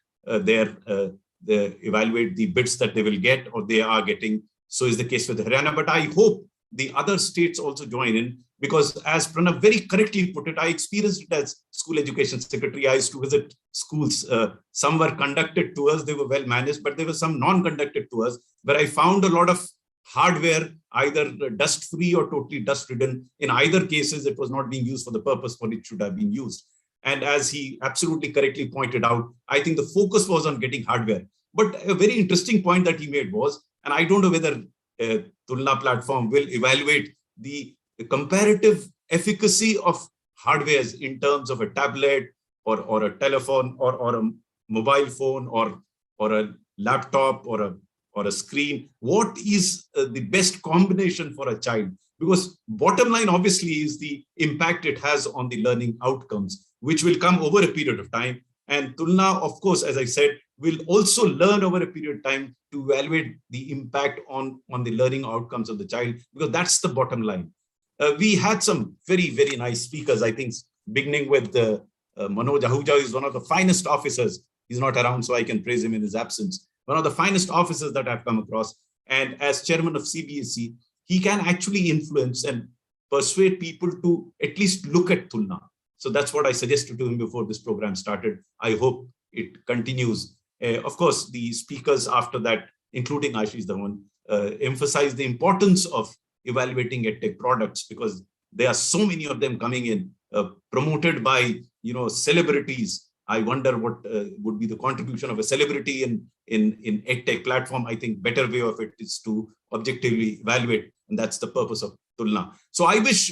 evaluate the bids that they will get or they are getting. So is the case with Haryana, but I hope the other states also join in, because as Pranav very correctly put it, I experienced it as school education secretary. I used to visit schools. Some were conducted tours, they were well managed, but there were some non-conducted tours where I found a lot of hardware, either dust-free or totally dust-ridden. In either cases, it was not being used for the purpose for which it should have been used. And as he absolutely correctly pointed out, I think the focus was on getting hardware. But a very interesting point that he made was, and I don't know whether Tulna platform will evaluate the comparative efficacy of hardwares in terms of a tablet or a telephone or a mobile phone or a laptop or a screen. What is the best combination for a child? Because bottom line obviously is the impact it has on the learning outcomes, which will come over a period of time. And Tulna, of course, as I said, will also learn over a period of time to evaluate the impact on the learning outcomes of the child, because that's the bottom line. We had some very nice speakers, I think, beginning with Manoj Ahuja, who is one of the finest officers. He's not around, so I can praise him in his absence. One of the finest officers that I've come across. And as chairman of CBSE, he can actually influence and persuade people to at least look at Tulna. So that's what I suggested to him before this program started. I hope it continues. Of course, the speakers after that, including Ashish Dhawan, emphasized the importance of evaluating EdTech products, because There are so many of them coming in, promoted by, celebrities. I wonder what would be the contribution of a celebrity in EdTech platform. I think better way of it is to objectively evaluate, and that's the purpose of Tulna. So I wish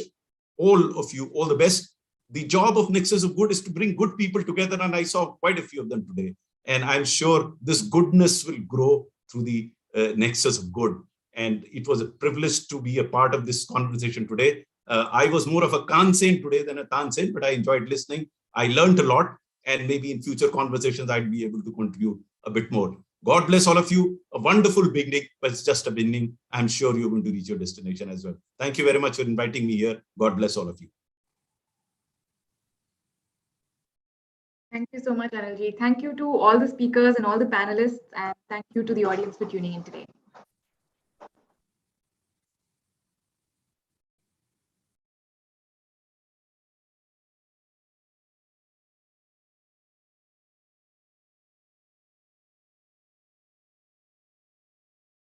all of you all the best. The job of Nexus of Good is to bring good people together, and I saw quite a few of them today. And I'm sure this goodness will grow through the Nexus of Good. And it was a privilege to be a part of this conversation today. I was more of a Kansen today than a Tansen, but I enjoyed listening. I learned a lot, and maybe in future conversations, I'd be able to contribute a bit more. God bless all of you. A wonderful beginning, but it's just a beginning. I'm sure you're going to reach your destination as well. Thank you very much for inviting me here. God bless all of you. Thank you so much, Anilji. Thank you to all the speakers and all the panelists, and thank you to the audience for tuning in today.